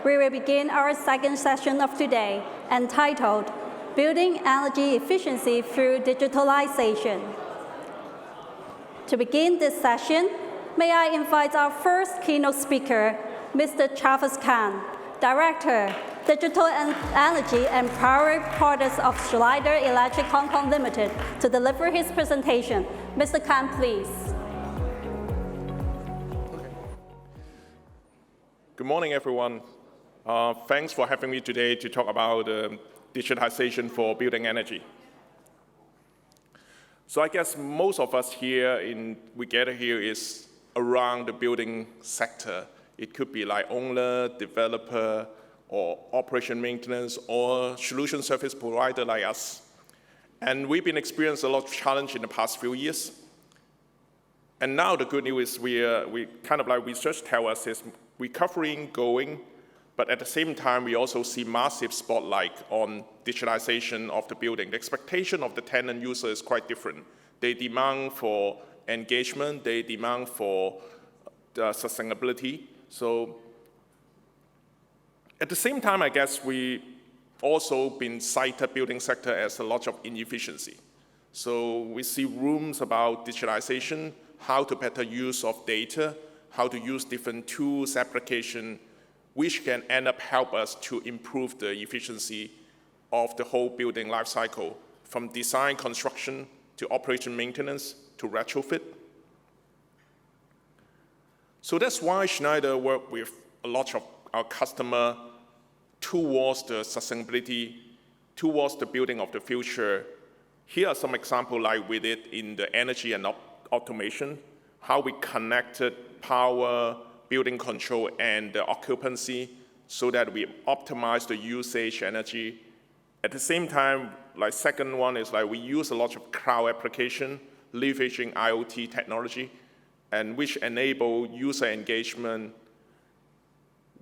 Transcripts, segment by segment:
we will begin our second session of today, entitled Building Energy Efficiency Through Digitalization. To begin this session, may I invite our first keynote speaker, Mr. Travis Khan, Director, Digital Energy and Power Products of Schneider Electric Hong Kong Limited, to deliver his presentation. Mr. Khan, please. Good morning, everyone. Thanks for having me today to talk about digitization for building energy. So I guess most of us here, we gather here is around the building sector. It could be like owner, developer, or operation maintenance, or solution service provider like us. And we've been experiencing a lot of challenge in the past few years. And now the good news is we kind of like research tell us is recovering, going, but at the same time, we also see massive spotlight on digitalization of the building. The expectation of the tenant user is quite different. They demand for engagement, they demand for sustainability. So at the same time, I guess we also been cited building sector as a lot of inefficiency. So we see rooms about digitalization, how to better use of data, how to use different tools, application, which can end up help us to improve the efficiency of the whole building life cycle, from design, construction, to operation maintenance, to retrofit. So that's why Schneider worked with a lot of our customer towards the sustainability, towards the building of the future. Here are some examples like we did in the energy and automation, how we connected power, building control, and the occupancy so that we optimize the usage energy. At the same time, like second one is like we use a lot of cloud application, leveraging IoT technology, and which enable user engagement.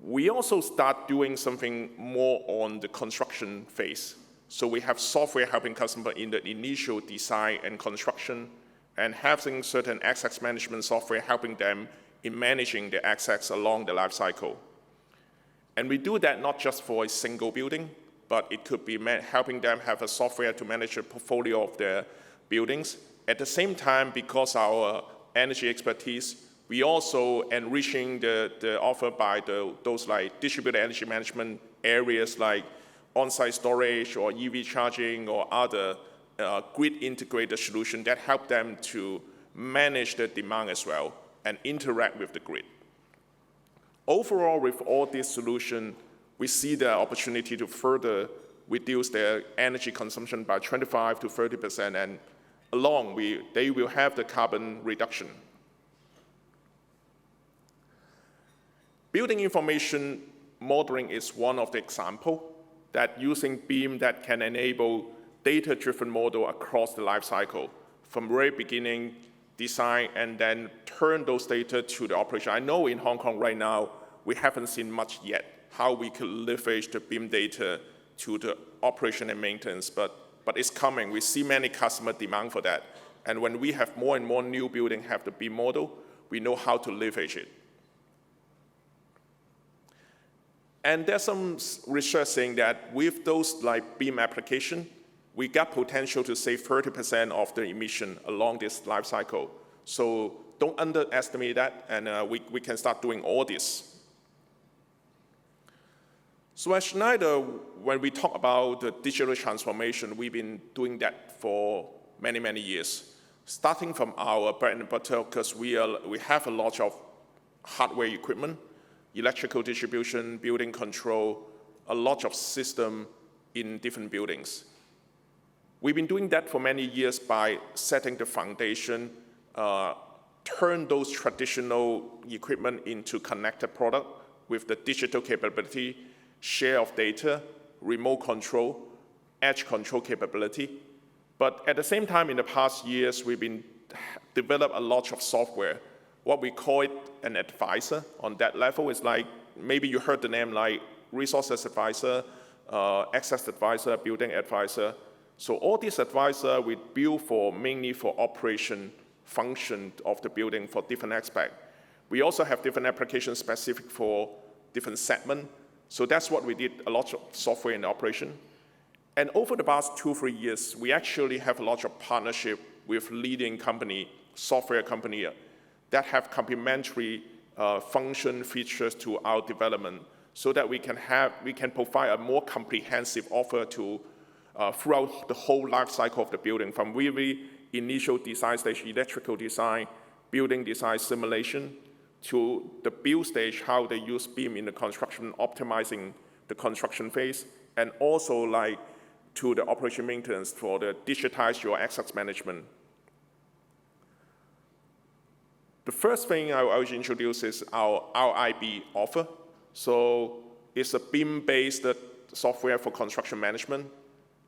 We also start doing something more on the construction phase. So we have software helping customers in the initial design and construction, and having certain access management software helping them in managing the access along the life cycle. And we do that not just for a single building, but it could be helping them have a software to manage a portfolio of their buildings. At the same time, because our energy expertise, we also enriching the offer by those like distributed energy management areas like on-site storage or EV charging or other grid integrated solution that help them to manage the demand as well and interact with the grid. Overall, with all these solutions, we see the opportunity to further reduce their energy consumption by 25 to 30%, and along they will have the carbon reduction. Building information modeling is one of the examples that using BEAM that can enable data-driven model across the life cycle, from very beginning, design, and then turn those data to the operation. I know in Hong Kong right now, we haven't seen much yet how we could leverage the BEAM data to the operation and maintenance, but it's coming. We see many customer demand for that. And when we have more and more new buildings have the BEAM model, we know how to leverage it. And there's some research saying that with those like BEAM application, we got potential to save 30% of the emission along this life cycle. So don't underestimate that, and we can start doing all this. So at Schneider, when we talk about the digital transformation, we've been doing that for many, many years. Starting from our bread and butter, because we have a lot of hardware equipment, electrical distribution, building control, a lot of system in different buildings. We've been doing that for many years by setting the foundation, turn those traditional equipment into connected product with the digital capability, share of data, remote control, edge control capability. But at the same time, in the past years, we've been developed a lot of software. What we call it an advisor on that level is like, maybe you heard the name like resources advisor, access advisor, building advisor. So all these advisor we build mainly for operation function of the building for different aspects. We also have different applications specific for different segments. So that's what we did, a lot of software in operation. And over the past 2-3 years, we actually have a lot of partnership with leading company, software company that have complementary function features to our development so that we can provide a more comprehensive offer to throughout the whole life cycle of the building, from really initial design stage, electrical design, building design simulation, to the build stage, how they use BIM in the construction, optimizing the construction phase, and also like to the operation maintenance for the digitize your access management. The first thing I will introduce is our RIB offer. So it's a BIM-based software for construction management.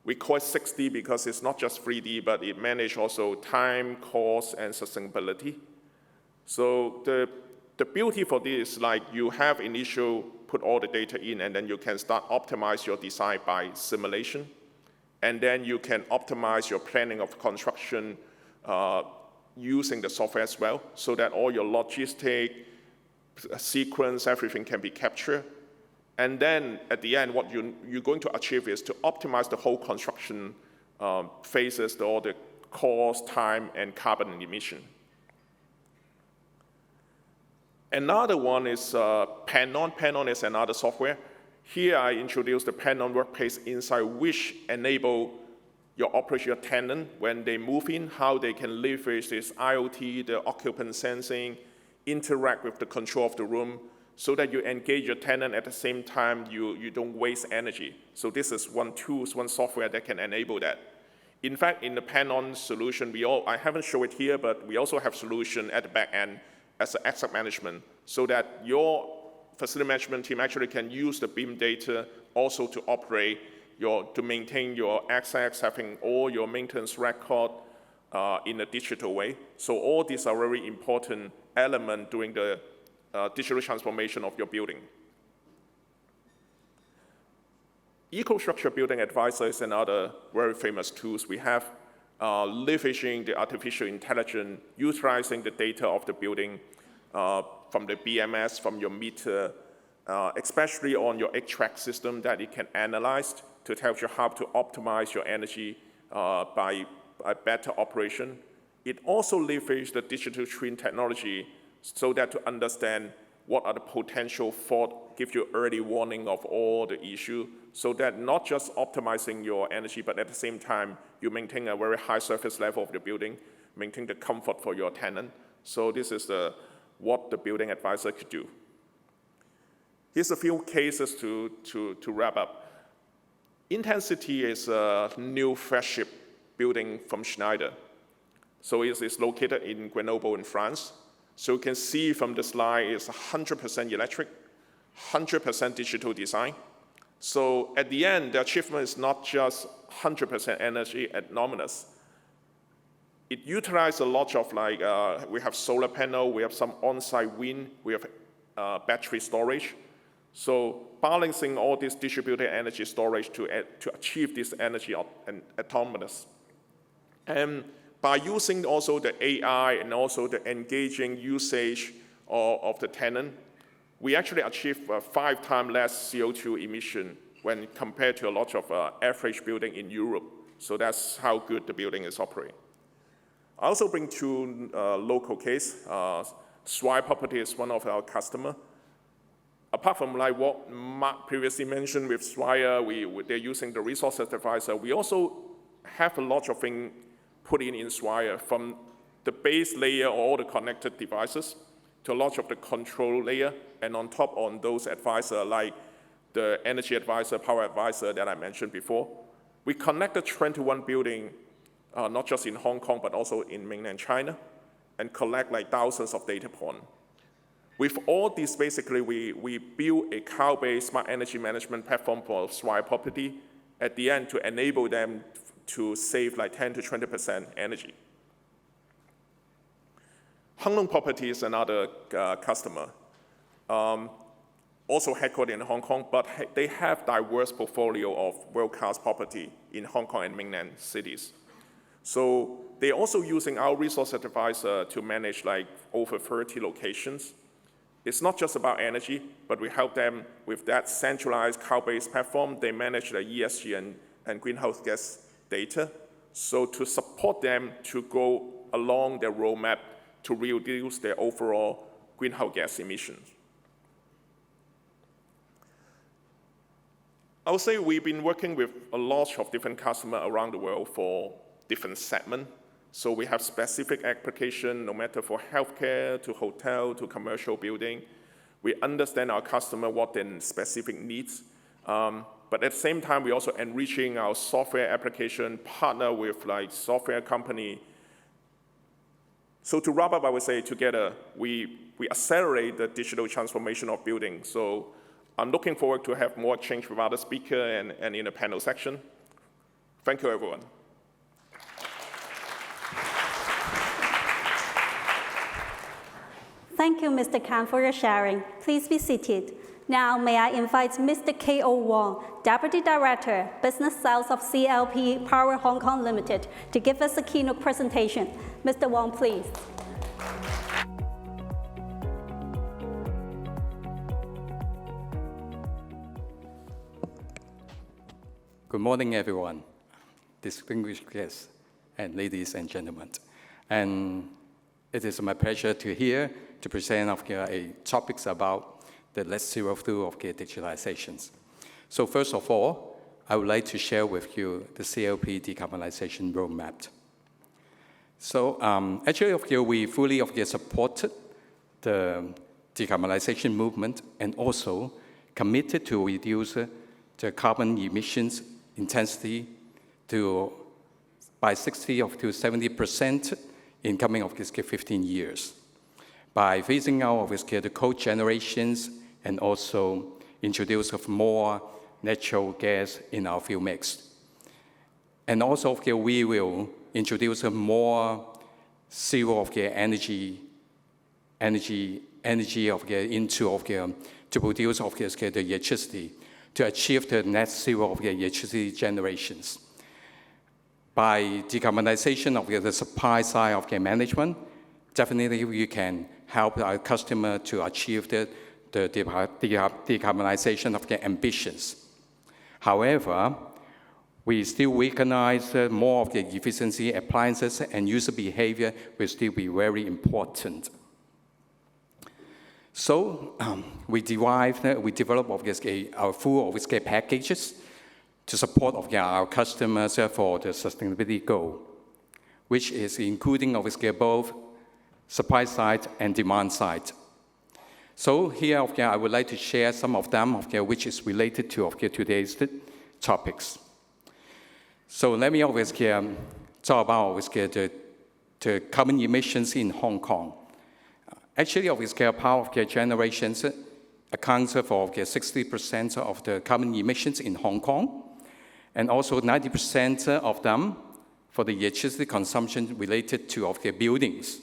We call it 6D because it's not just 3D, but it manages also time, cost, and sustainability. So the beauty for this is like you have initial, put all the data in, and then you can start optimize your design by simulation. And then you can optimize your planning of construction using the software as well, so that all your logistic, sequence, everything can be captured. And then at the end, what you're going to achieve is to optimize the whole construction phases, all the cost, time, and carbon emission. Another one is Panon. Panon is another software. Here I introduced the Panon Workplace Insight, which enable your operational tenant, when they move in, how they can leverage this IoT, the occupant sensing, interact with the control of the room, so that you engage your tenant at the same time, you don't waste energy. So this is one tool, one software that can enable that. In fact, in the Panon solution, I haven't shown it here, but we also have solution at the back end as an asset management, so that your facility management team actually can use the BIM data also to operate to maintain your assets, having all your maintenance record in a digital way. So all these are very important elements during the digital transformation of your building. EcoStruxure Building Advisor is another very famous tools we have, leveraging the artificial intelligence, utilizing the data of the building from the BMS, from your meter, especially on your HVAC system, that it can analyze to tell you how to optimize your energy by better operation. It also leverages the digital twin technology so that to understand what are the potential faults, give you early warning of all the issue, so that not just optimizing your energy, but at the same time, you maintain a very high surface level of the building, maintain the comfort for your tenant. So this is what the building advisor could do. Here's a few cases to wrap up. Intensity is a new flagship building from Schneider. So it is located in Grenoble in France. So you can see from the slide, it's 100% electric, 100% digital design. So at the end, the achievement is not just 100% energy autonomous. It utilizes a lot of we have solar panel, we have some on-site wind, we have battery storage. So balancing all this distributed energy storage to achieve this energy autonomous. And by using also the AI and also the engaging usage of the tenant, we actually achieve 5 times less CO2 emission when compared to a lot of average building in Europe. So that's how good the building is operating. I also bring 2 local case. Swire Property is one of our customers. Apart from like what Mark previously mentioned with Swire, they're using the resource advisor. We also have a lot of things put in Swire, from the base layer, all the connected devices, to a lot of the control layer, and on top on those advisor like the energy advisor, power advisor that I mentioned before. We connected 21 buildings, not just in Hong Kong, but also in mainland China, and collect like thousands of data points. With all this, basically, we build a cloud-based smart energy management platform for Swire Property at the end to enable them to save like 10 to 20% energy. Hongkong Property is another customer, also headquartered in Hong Kong, but they have diverse portfolio of world-class property in Hong Kong and mainland cities. So they're also using our resource advisor to manage like over 30 locations. It's not just about energy, but we help them with that centralized cloud-based platform. They manage the ESG and greenhouse gas data. So to support them to go along their roadmap to reduce their overall greenhouse gas emissions. I would say we've been working with a lot of different customers around the world for different segments. So we have specific application, no matter for healthcare, to hotel, to commercial building. We understand our customer, what their specific needs. But at the same time, we're also enriching our software application, partner with like software company. So to wrap up, I would say together, we accelerate the digital transformation of buildings. So I'm looking forward to have more exchange with other speakers and in the panel section. Thank you, everyone. Thank you, Mr. Khan, for your sharing. Please be seated. Now, may I invite Mr. K.O. Wong, Deputy Director, Business Sales of CLP Power Hong Kong Limited, to give us a keynote presentation. Mr. Wong, please. Good morning, everyone, distinguished guests, and ladies and gentlemen. And it is my pleasure to present topics about the net zero through of digitalizations. So first of all, I would like to share with you the CLP decarbonization roadmap. So actually, we fully supported the decarbonization movement and also committed to reduce the carbon emissions intensity by 60 to 70% in coming of this 15 years by phasing out of the coal generations and also introduce of more natural gas in our fuel mix. And also we will introduce more zero of energy to produce the electricity to achieve the net zero of the electricity generations. By decarbonization of the supply side of the management, definitely we can help our customer to achieve the decarbonization of their ambitions. However, we still recognize more of the efficiency appliances and user behavior will still be very important. So we develop our full packages to support our customers for the sustainability goal, which is including both supply side and demand side. So here I would like to share some of them which is related to today's topics. So let me talk about the carbon emissions in Hong Kong. Actually, power generations accounts for 60% of the carbon emissions in Hong Kong, and also 90% of them for the electricity consumption related to buildings.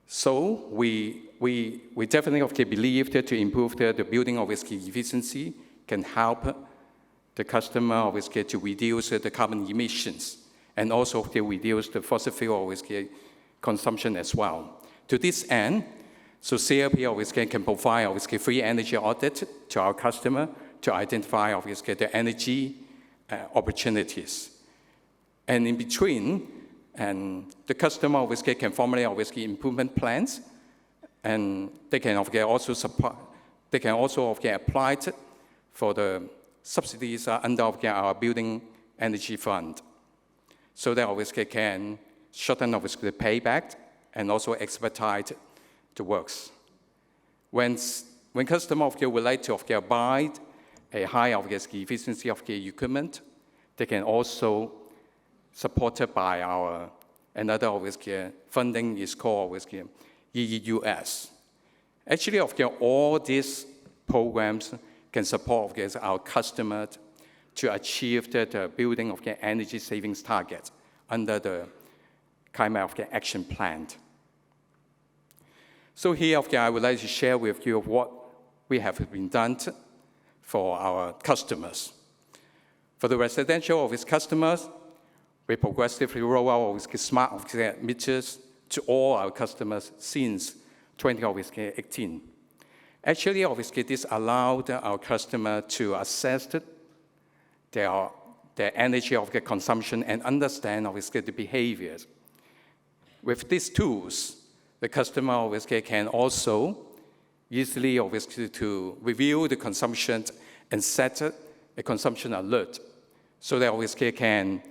So we definitely believe that to improve the building efficiency can help the customer to reduce the carbon emissions and also to reduce the fossil fuel consumption as well. To this end, so CLP can provide free energy audit to our customer to identify the energy opportunities. And in between, and the customer can formulate improvement plans, and they can also apply for the subsidies under our building energy fund, so that can shorten the payback and also expedite the works. When customer would like to buy a high efficiency of the equipment, they can also supported by our another funding is called EEUS. Actually, all these programs can support our customers to achieve the building of the energy savings targets under the climate action plan. So here, I would like to share with you what we have been done for our customers. For the residential customers, we progressively roll out smart meters to all our customers since 2018. Actually, obviously, this allowed our customer to assess their energy consumption and understand obviously the behaviors. With these tools, the customer obviously can also easily obviously to review the consumption and set a consumption alert, so they obviously can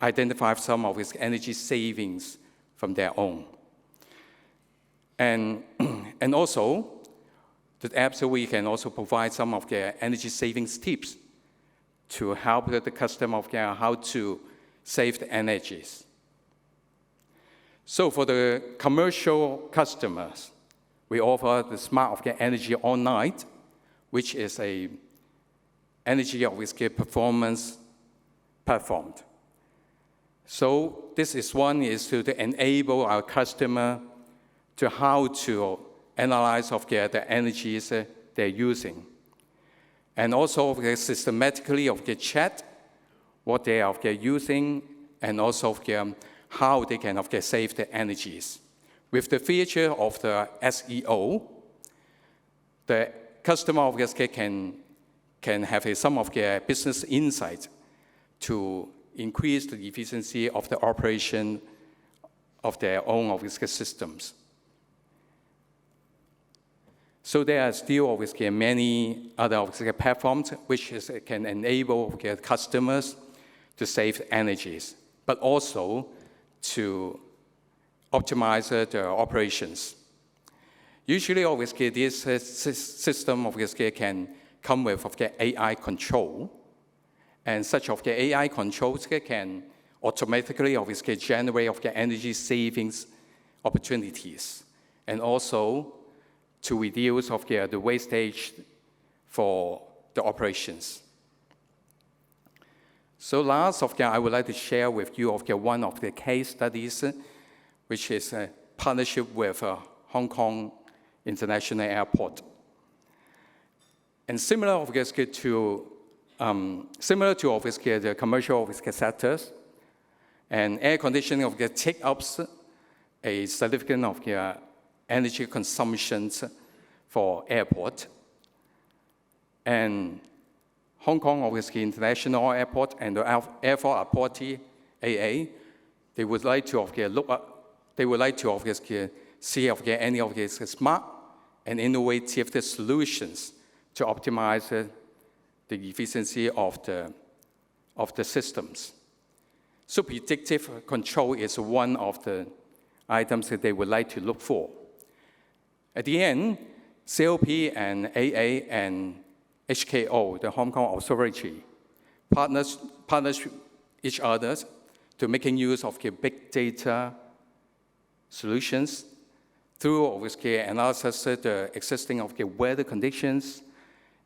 identify some of its energy savings from their own. And also, the app so we can also provide some of their energy savings tips to help the customer of how to save the energies. So for the commercial customers, we offer the Smart Energy All Night, which is a energy performance platform. So this is one is to enable our customer to how to analyze the energies they're using. And also systematically chat what they are using, and also how they can save the energies. With the feature of the SEO, the customer can have some of their business insights to increase the efficiency of the operation of their own systems. So there are still many other platforms which can enable customers to save energies, but also to optimize their operations. Usually, this system can come with AI control, and such AI controls can automatically generate energy savings opportunities, and also to reduce the wastage for the operations. So last I would like to share with you one of the case studies, which is a partnership with Hong Kong International Airport. And similar to the commercial sectors, and air conditioning take up a significant energy consumptions for airport. And Hong Kong International Airport and the Airport Authority AA, they would like to see any smart and innovative solutions to optimize the efficiency of the systems. So predictive control is one of the items that they would like to look for. At the end, CLP and AA and HKO, the Hong Kong Authority, partners each other to making use of big data solutions through analysis the existing weather conditions,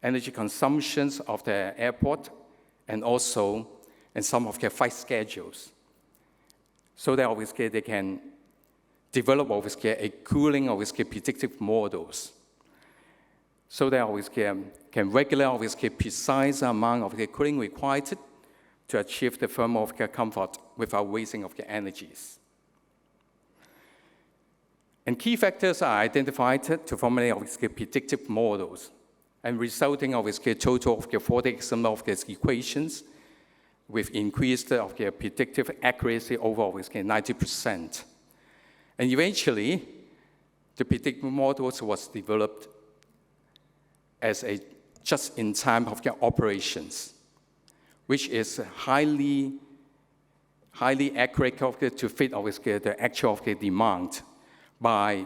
energy consumptions of the airport, and also some of flight schedules. So that they can develop a cooling predictive models. So that can regulate precise amount of cooling required to achieve the thermal comfort without wasting of the energies. And key factors are identified to formulate predictive models, and resulting a total of 40 equations with increased predictive accuracy over 90%. And eventually, the predictive models was developed as a just-in-time operations, which is highly accurate to fit the actual demand by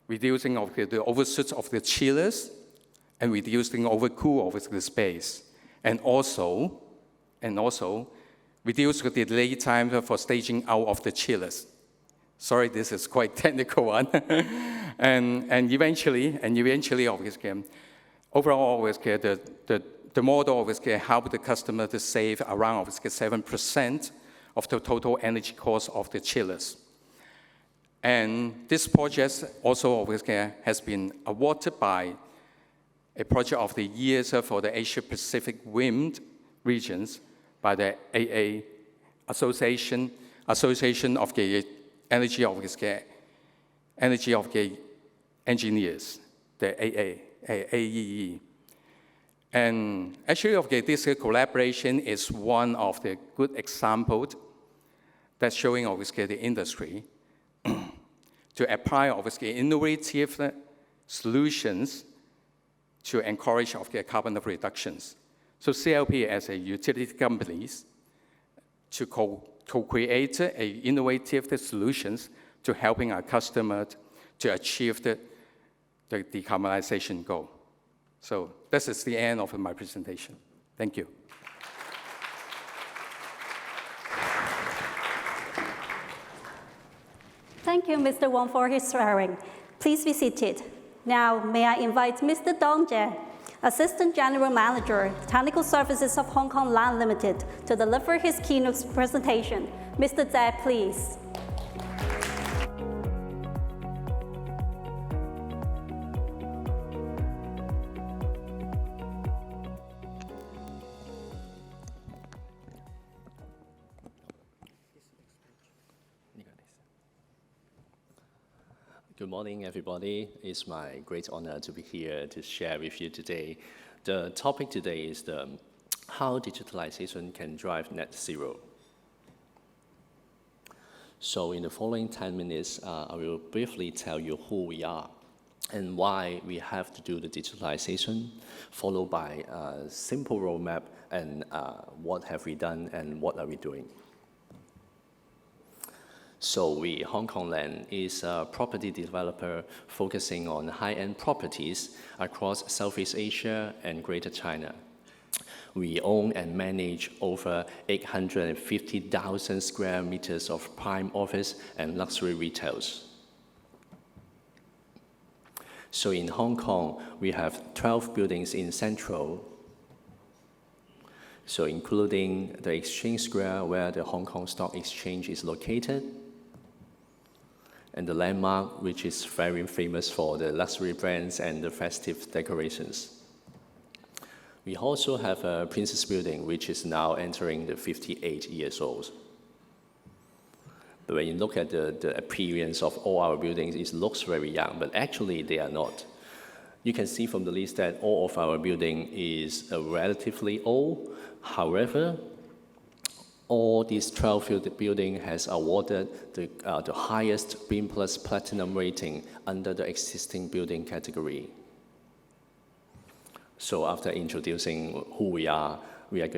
reducing the overshoot of the chillers and reducing overcool of the space, and also reduce the delay time for staging out of the chillers. Sorry, this is quite technical one. and eventually, overall, the model help the customer to save around 7% of the total energy cost of the chillers. And this project also has been awarded by a Project of the Year for the Asia Pacific Wind regions by the AA Association of the Energy of engineers, the AEE. And actually, okay, this collaboration is one of the good examples that's showing, obviously, the industry to apply, obviously, innovative solutions to encourage carbon reductions. So CLP as a utility companies to co-create innovative solutions to helping our customers to achieve the decarbonization goal. So this is the end of my presentation. Thank you. Thank you, Mr. Wong, for his sharing. Please be seated. Now, may I invite Mr. Dong Jie, Assistant General Manager, Technical Services of Hong Kong Land Limited, to deliver his keynote presentation. Mr. Jie, please. Good morning, everybody. It's my great honor to be here to share with you today. The topic today is how digitalization can drive net zero. So in the following 10 minutes, I will briefly tell you who we are and why we have to do the digitalization, followed by a simple roadmap and what have we done and what are we doing. So Hong Kong Land is a property developer focusing on high-end properties across Southeast Asia and Greater China. We own and manage over 850,000 square meters of prime office and luxury retails. So in Hong Kong, we have 12 buildings in Central, so including the Exchange Square where the Hong Kong Stock Exchange is located, and the Landmark, which is very famous for the luxury brands and the festive decorations. We also have a Princess Building, which is now entering the 58 years old. But when you look at the appearance of all our buildings, it looks very young, but actually they are not. You can see from the list that all of our building is relatively old. However, all these 12 buildings has awarded the highest BEAM Plus Platinum rating under the existing building category. So after introducing who we are, I'm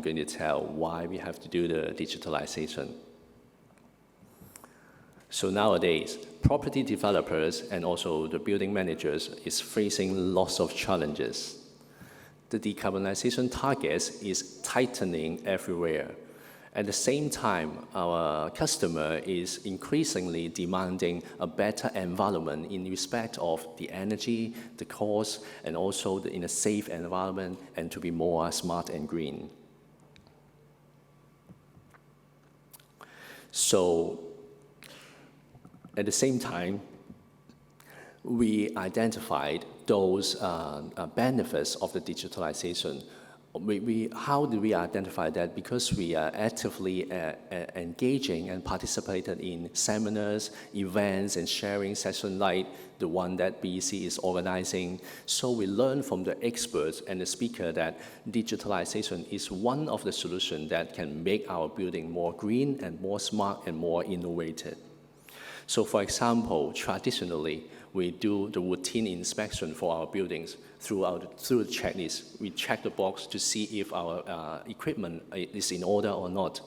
going to tell why we have to do the digitalization. So nowadays, property developers and also the building managers is facing lots of challenges. The decarbonization targets is tightening everywhere. At the same time, our customer is increasingly demanding a better environment in respect of the energy, the cost, and also in a safe environment and to be more smart and green. So at the same time, we identified those benefits of the digitalization. How do we identify that? Because we are actively engaging and participated in seminars, events, and sharing sessions like the one that BEC is organizing. So we learn from the experts and the speaker that digitalization is one of the solutions that can make our building more green and more smart and more innovative. So for example, traditionally, we do the routine inspection for our buildings through the checklist. We check the box to see if our equipment is in order or not.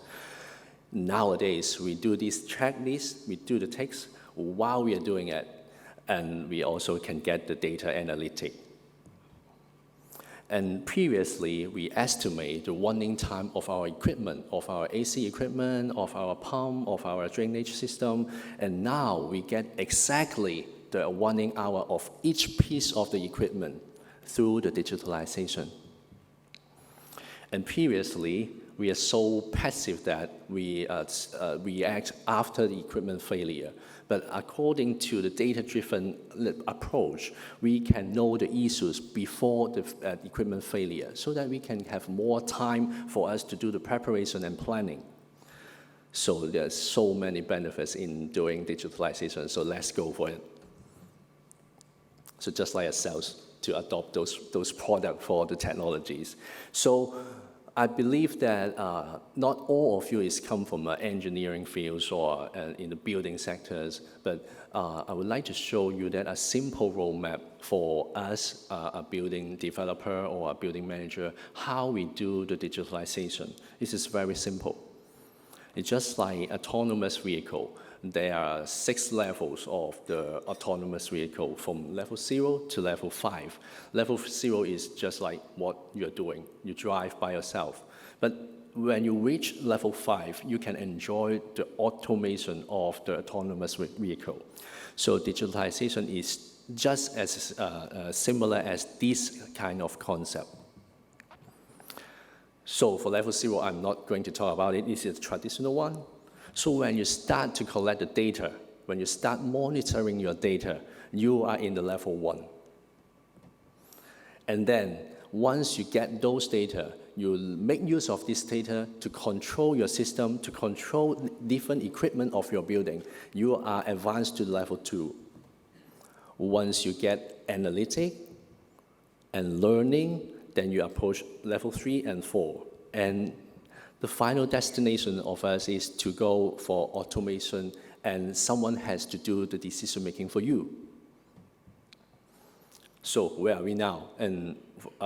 Nowadays, we do this checklist, we do the text while we are doing it, and we also can get the data analytic. And previously, we estimate the running time of our equipment, of our AC equipment, of our pump, of our drainage system, and now we get exactly the running hour of each piece of the equipment through the digitalization. And previously, we are so passive that we react after the equipment failure. But according to the data-driven approach, we can know the issues before the equipment failure so that we can have more time for us to do the preparation and planning. So there's so many benefits in doing digitalization, so let's go for it. So just like ourselves, to adopt those products for the technologies. So I believe that not all of you is come from engineering fields or in the building sectors, but I would like to show you that a simple roadmap for us, a building developer or a building manager, how we do the digitalization. This is very simple. It's just like autonomous vehicle. There are 6 levels of the autonomous vehicle, from level 0 to level 5. Level 0 is just like what you're doing. You drive by yourself. But when you reach level 5, you can enjoy the automation of the autonomous vehicle. So digitalization is just as similar as this kind of concept. So for level 0, I'm not going to talk about it. This is a traditional one. So when you start to collect the data, when you start monitoring your data, you are in the level 1. And then once you get those data, you make use of this data to control your system, to control different equipment of your building. You are advanced to level 2. Once you get analytic and learning, then you approach level 3 and 4. And the final destination of us is to go for automation, and someone has to do the decision making for you. So where are we now? And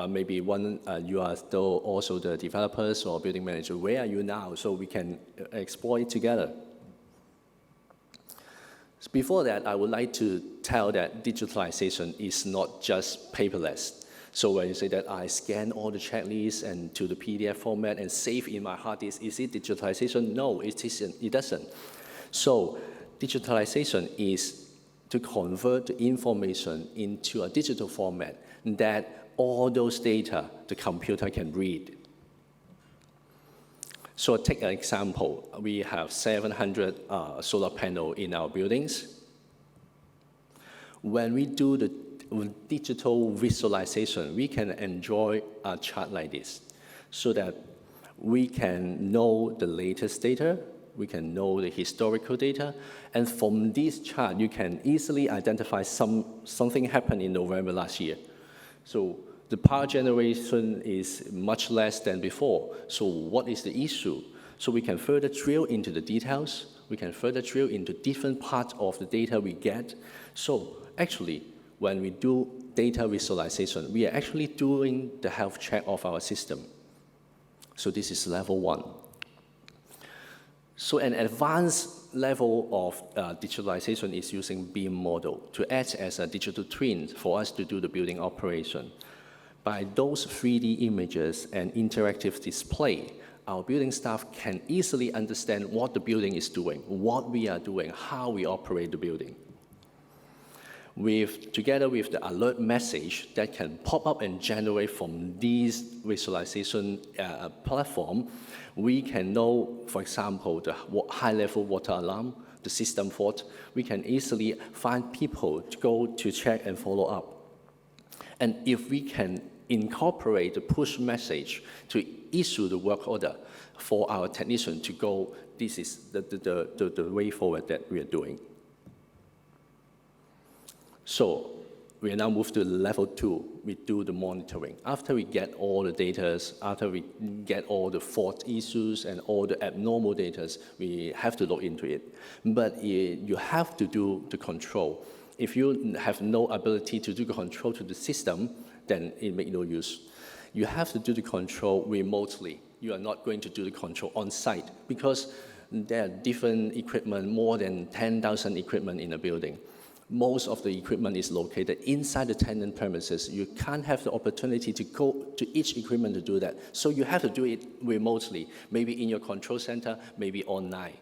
maybe you are still also the developers or building manager. Where are you now? So we can explore it together. So before that, I would like to tell that digitalization is not just paperless. So when you say that I scan all the checklists and to the PDF format and save in my hard disk, is it digitalization? No, it isn't. It doesn't. So digitalization is to convert the information into a digital format that all those data the computer can read. So take an example. We have 700 solar panels in our buildings. When we do the digital visualization, we can enjoy a chart like this so that we can know the latest data, we can know the historical data, and from this chart, you can easily identify something happened in November last year. So the power generation is much less than before. So what is the issue? So we can further drill into the details, we can further drill into different parts of the data we get. So actually, when we do data visualization, we are actually doing the health check of our system. So this is level 1. So an advanced level of digitalization is using BIM model to act as a digital twin for us to do the building operation. By those 3D images and interactive display, our building staff can easily understand what the building is doing, what we are doing, how we operate the building. Together with the alert message that can pop up and generate from these visualization platform, we can know, for example, the high-level water alarm, the system fault. We can easily find people to go to check and follow up. And if we can incorporate the push message to issue the work order for our technician to go, this is the way forward that we are doing. So we now move to level 2. We do the monitoring. After we get all the data, after we get all the fault issues and all the abnormal data, we have to look into it. But you have to do the control. If you have no ability to do the control to the system, then it makes no use. You have to do the control remotely. You are not going to do the control on site because there are different equipment, more than 10,000 equipment in a building. Most of the equipment is located inside the tenant premises. You can't have the opportunity to go to each equipment to do that. So you have to do it remotely, maybe in your control center, maybe online.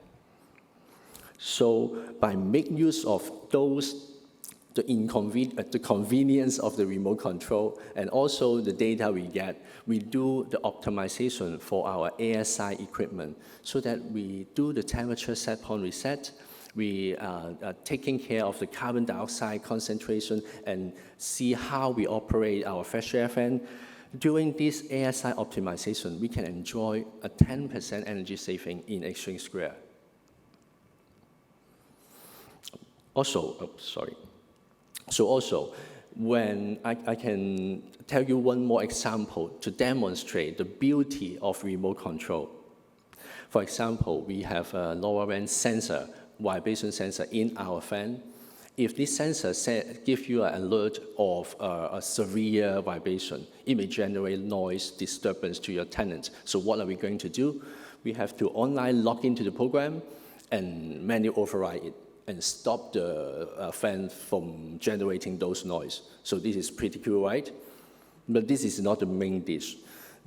So by making use of the convenience of the remote control and also the data we get, we do the optimization for our ASI equipment so that we do the temperature set point reset. We are taking care of the carbon dioxide concentration and see how we operate our fresh air fan. During this ASI optimization, we can enjoy a 10% energy saving in Exchange Square. Also, when I can tell you one more example to demonstrate the beauty of remote control. For example, we have a lower-end sensor, vibration sensor in our fan. If this sensor gives you an alert of a severe vibration, it may generate noise disturbance to your tenants. So what are we going to do? We have to online log into the program and manually override it and stop the fan from generating those noise. So this is pretty cool, right? But this is not the main dish.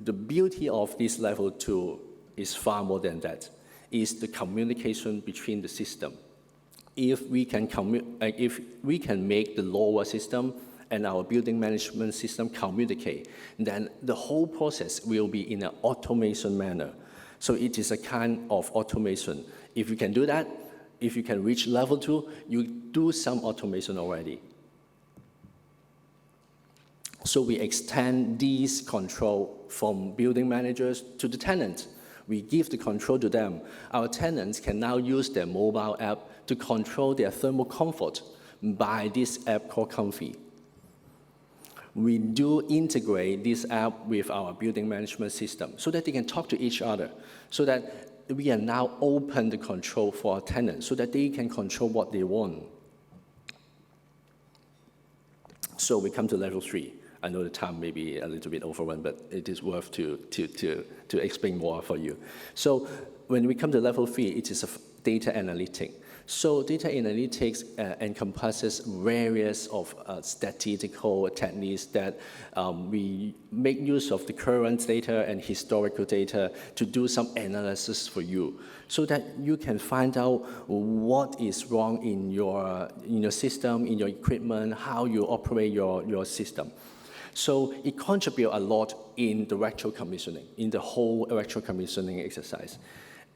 The beauty of this level 2 is far more than that. It's the communication between the system. If we can make the lower system and our building management system communicate, then the whole process will be in an automation manner. So it is a kind of automation. If you can do that, if you can reach level 2, you do some automation already. So we extend these control from building managers to the tenants. We give the control to them. Our tenants can now use their mobile app to control their thermal comfort by this app called Comfy. We do integrate this app with our building management system so that they can talk to each other, so that we are now open the control for our tenants so that they can control what they want. So we come to level 3. I know the time may be a little bit overrun, but it is worth to explain more for you. So when we come to level 3, it is data analytics. So data analytics encompasses various of statistical techniques that we make use of the current data and historical data to do some analysis for you, so that you can find out what is wrong in your system, in your equipment, how you operate your system. So it contributes a lot in the retro commissioning, in the whole retro commissioning exercise.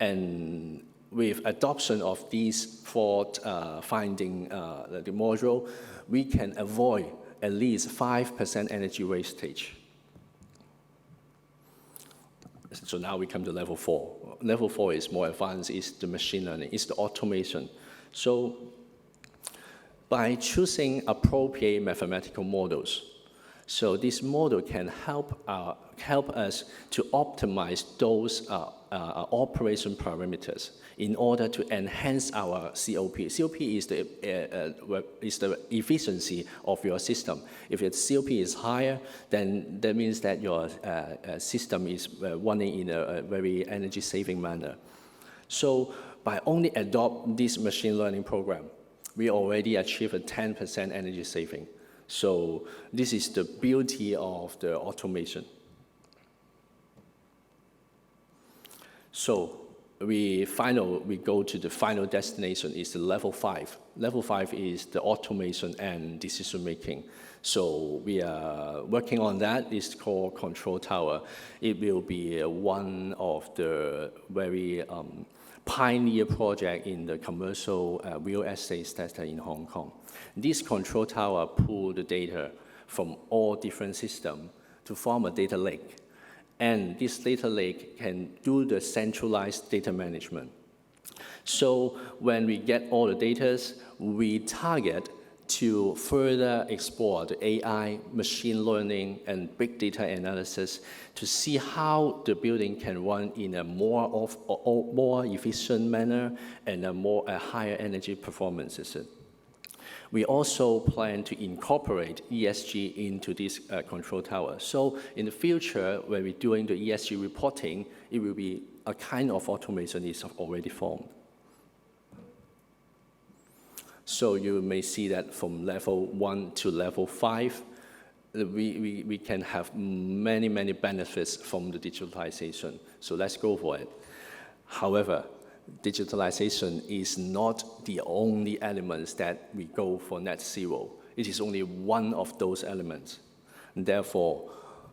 And with adoption of these fault finding the module, we can avoid at least 5% energy wastage. So now we come to level 4. Level 4 is more advanced, it's the machine learning, it's the automation. So by choosing appropriate mathematical models, so this model can help us to optimize those operation parameters in order to enhance our COP. COP is the efficiency of your system. If your COP is higher, then that means that your system is running in a very energy-saving manner. So by only adopt this machine learning program, we already achieve a 10% energy saving. So this is the beauty of the automation. So we go to the final destination, is the level 5. Level 5 is the automation and decision making. So we are working on that. It's called Control Tower. It will be one of the very pioneer project in the commercial real estate sector in Hong Kong. This control tower pulls the data from all different systems to form a data lake. And this data lake can do the centralized data management. So when we get all the data, we target to further explore the AI, machine learning, and big data analysis to see how the building can run in a more efficient manner and a higher energy performance. We also plan to incorporate ESG into this control tower. So in the future, when we're doing the ESG reporting, it will be a kind of automation is already formed. So you may see that from level 1 to level 5, we can have many, many benefits from the digitalization. So let's go for it. However, digitalization is not the only elements that we go for net zero. It is only one of those elements. And therefore,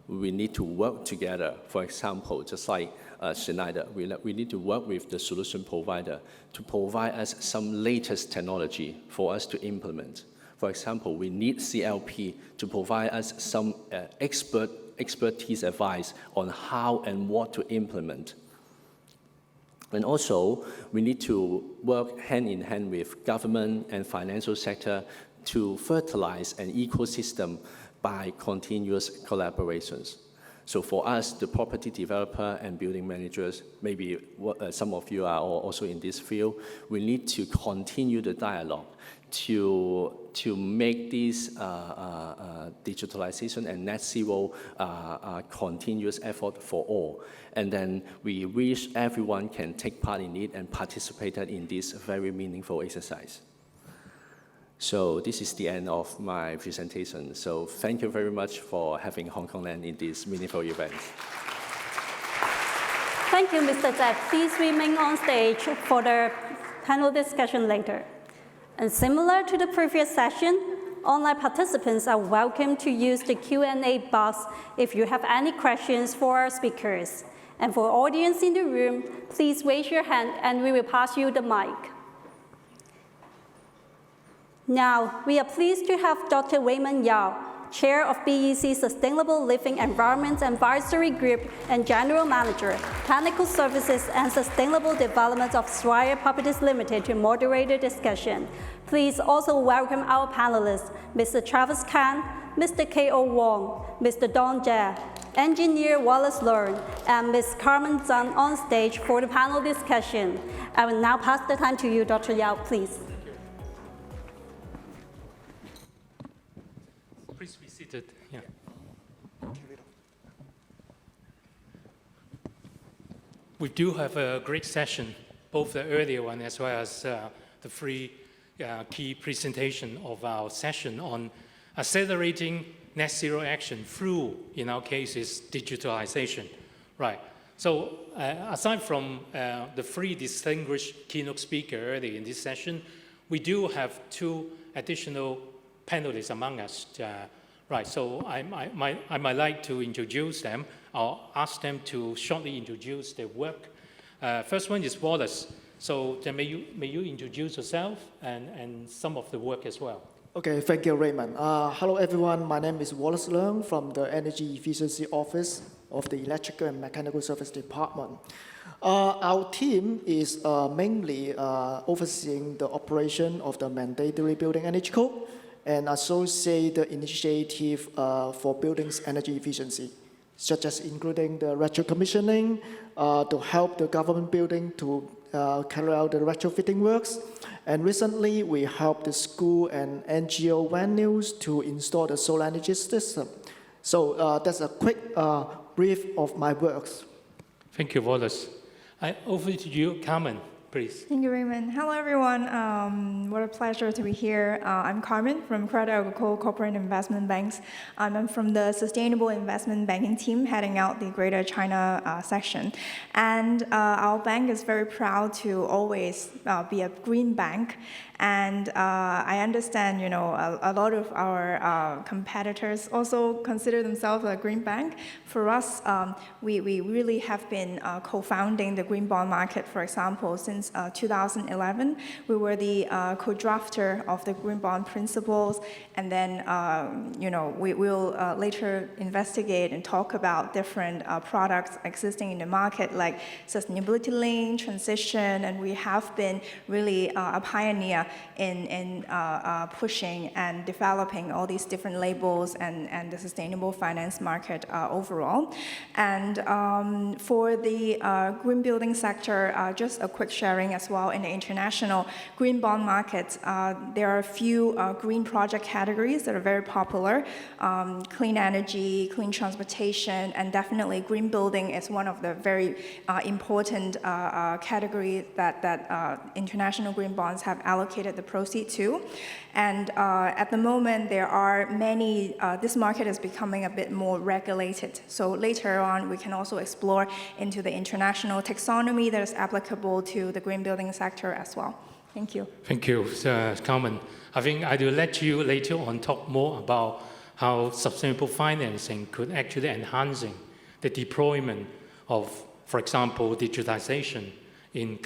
we need to work together. For example, just like Schneider, we need to work with the solution provider to provide us some latest technology for us to implement. For example, we need CLP to provide us some expertise advice on how and what to implement. And also, we need to work hand in hand with government and financial sector to fertilize an ecosystem by continuous collaborations. So for us, the property developer and building managers, maybe some of you are also in this field, we need to continue the dialogue to make this digitalization and net zero continuous effort for all. And then we wish everyone can take part in it and participate in this very meaningful exercise. So this is the end of my presentation. So thank you very much for having Hong Kong Land in this meaningful event. Thank you, Mr. Zhek. Please remain on stage for the panel discussion later. And similar to the previous session, online participants are welcome to use the Q&A box if you have any questions for our speakers. And for audience in the room, please raise your hand and we will pass you the mic. Now, we are pleased to have Dr. Raymond Yao, Chair of BEC Sustainable Living Environment Advisory Group and General Manager, Technical Services and Sustainable Development of Swire Properties Limited to moderate the discussion. Please also welcome our panelists, Mr. Travis Khan, Mr. K.O. Wong, Mr. Don Jia, Engineer Wallace Learn, and Ms. Carmen Zhang on stage for the panel discussion. I will now pass the time to you, Dr. Yao, please. Please be seated. Yeah. We do have a great session, both the earlier one as well as the three key presentation of our session on accelerating net zero action through, in our case, is digitalization. Right. So aside from the three distinguished keynote speakers earlier in this session, we do have two additional panelists among us. Right, so I might like to introduce them. I'll ask them to shortly introduce their work. First one is Wallace. So then may you introduce yourself and some of the work as well. Okay, thank you, Raymond. Hello, everyone. My name is Wallace Leung from the Energy Efficiency Office of the Electrical and Mechanical Service Department. Our team is mainly overseeing the operation of the mandatory building energy code and associate the initiative for buildings energy efficiency, such as including the retro-commissioning to help the government building to carry out the retrofitting works. And recently, we helped the school and NGO venues to install the solar energy system. So that's a quick brief of my works. Thank you, Wallace. Over to you, Carmen, please. Thank you, Raymond. Hello, everyone. What a pleasure to be here. I'm Carmen from Credit Agricole Corporate Investment Banks. I'm from the Sustainable Investment Banking team, heading out the Greater China section. And our bank is very proud to always be a green bank. And I understand, you know, a lot of our competitors also consider themselves a green bank. For us, we really have been co-founding the green bond market, for example, since 2011. We were the co-drafter of the green bond principles, and then, you know, we will later investigate and talk about different products existing in the market, like sustainability link, transition, and we have been really a pioneer in pushing and developing all these different labels and the sustainable finance market overall. And for the green building sector, just a quick sharing as well. In the international green bond market, there are a few green project categories that are very popular. Clean energy, clean transportation, and definitely green building is one of the very important categories that international green bonds have allocated the proceed to. And at the moment, there are many, this market is becoming a bit more regulated. So later on, we can also explore into the international taxonomy that is applicable to the green building sector as well. Thank you. Thank you, Carmen. I think I will let you later on talk more about how sustainable financing could actually enhancing the deployment of, for example, digitalization in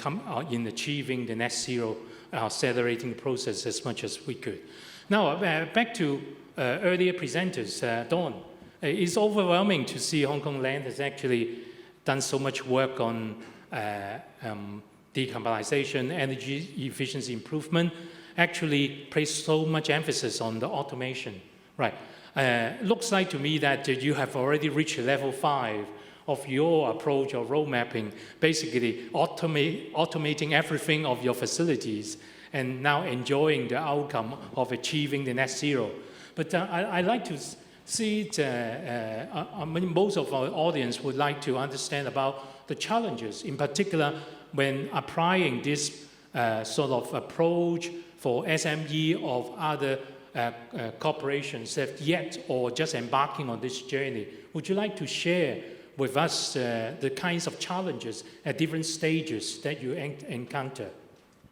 achieving the net zero, accelerating the process as much as we could. Now, back to earlier presenters, Dawn. It's overwhelming to see Hong Kong Land has actually done so much work on decarbonization, energy efficiency improvement, actually place so much emphasis on the automation, right? Looks like to me that you have already reached level 5 of your approach or road mapping, basically automating everything of your facilities and now enjoying the outcome of achieving the net zero. But I like to see it, I mean, most of our audience would like to understand about the challenges, in particular when applying this sort of approach for SME of other corporations that yet or just embarking on this journey. Would you like to share with us the kinds of challenges at different stages that you encounter?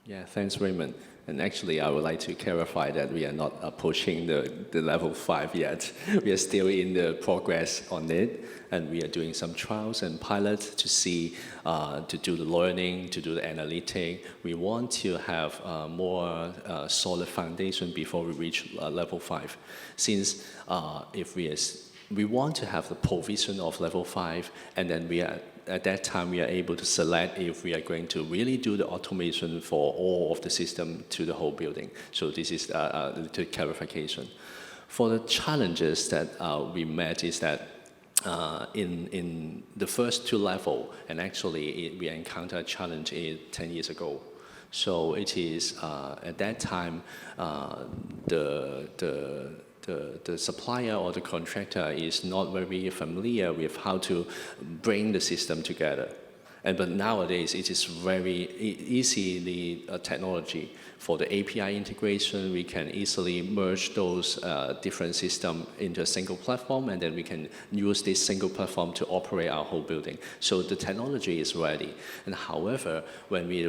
Yeah, thanks, Raymond. And actually, I would like to clarify that we are not approaching the level 5 yet. We are still in the progress on it, and we are doing some trials and pilots to see, to do the learning, to do the analytic. We want to have more solid foundation before we reach level 5. Since if we want to have the provision of level 5, and then at that time we are able to select if we are going to really do the automation for all of the system to the whole building. So this is a little clarification. For the challenges that we met is that in the first 2 levels, and actually we encountered a challenge 10 years ago. So it is at that time the supplier or the contractor is not very familiar with how to bring the system together. But nowadays, it is very easily technology. For the API integration, we can easily merge those different systems into a single platform, and then we can use this single platform to operate our whole building. So the technology is ready. And however, when we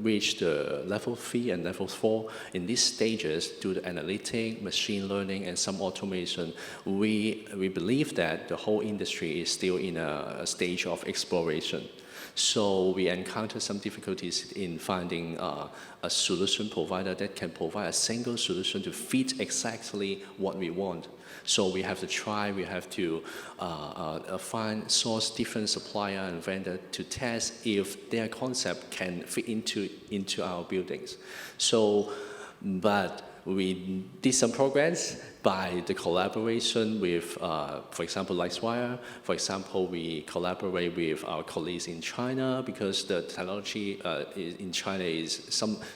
reach the level 3 and level 4, in these stages, due to analytic, machine learning, and some automation, we believe that the whole industry is still in a stage of exploration. So we encounter some difficulties in finding a solution provider that can provide a single solution to fit exactly what we want. So we have to try, we have to source different supplier and vendor to test if their concept can fit into our buildings. So, but we did some progress by the collaboration with, for example, like Swire. For example, we collaborate with our colleagues in China because the technology in China is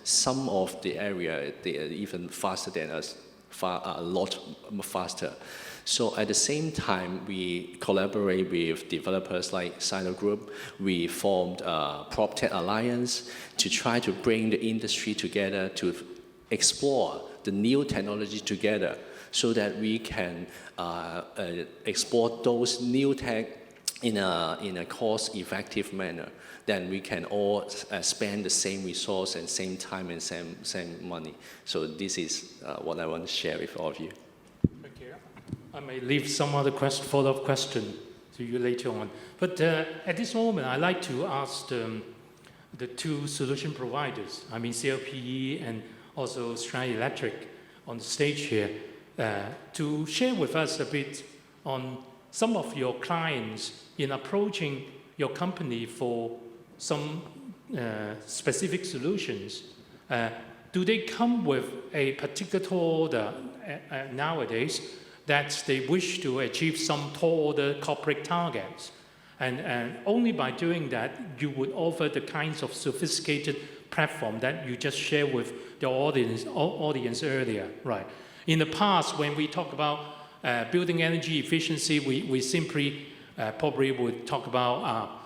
some of the area, they are even faster than us, a lot faster. So at the same time, we collaborate with developers like Schneider Group. We formed a PropTech Alliance to try to bring the industry together to explore the new technology together so that we can export those new tech in a cost-effective manner. Then we can all spend the same resource and same time and same money. So this is what I want to share with all of you. Thank you. I may leave some other follow-up question to you later on. But at this moment, I'd like to ask the 2 solution providers, I mean CLPE and also Schneider Electric on the stage here, to share with us a bit on some of your clients in approaching your company for some specific solutions. Do they come with a particular tall order nowadays that they wish to achieve some tall order corporate targets? And only by doing that, you would offer the kinds of sophisticated platform that you just shared with the audience earlier, right? In the past, when we talk about building energy efficiency, we simply probably would talk about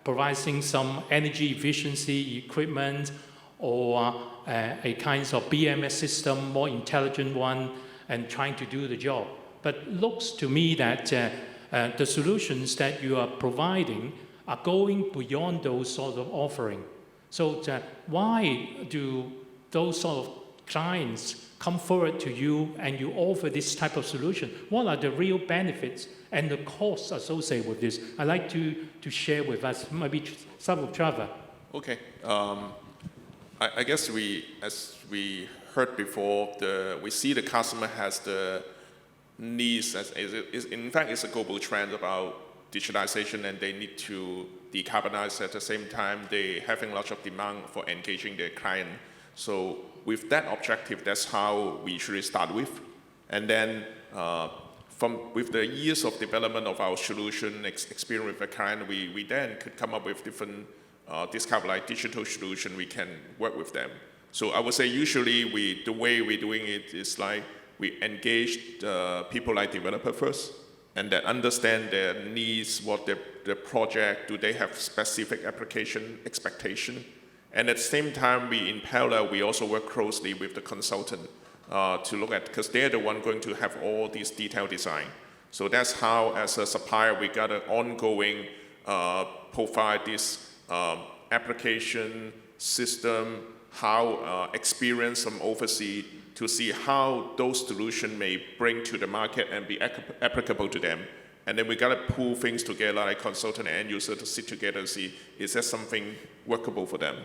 providing some energy efficiency equipment or a kind of BMS system, more intelligent one, and trying to do the job. But looks to me that the solutions that you are providing are going beyond those sort of offering. So why do those sort of clients come forward to you and you offer this type of solution? What are the real benefits and the costs associated with this? I'd like to share with us, maybe start with Trevor. Okay. I guess as we heard before, we see the customer has the needs. In fact, it's a global trend about digitalization, and they need to decarbonize at the same time. They having lots of demand for engaging their client So with that objective, that's how we usually start with. And then with the years of development of our solution, experience with the client, we then could come up with different discover like digital solution we can work with them. So I would say usually the way we're doing it is like we engage people like developer first, and then understand their needs, what their project, do they have specific application expectation. And at the same time, in parallel, we also work closely with the consultant to look at, because they're the one going to have all these detailed design. So that's how, as a supplier, we got an ongoing provide this application system, how experience from overseas to see how those solutions may bring to the market and be applicable to them. And then we got to pull things together, like consultant and end user, to sit together and see, is there something workable for them?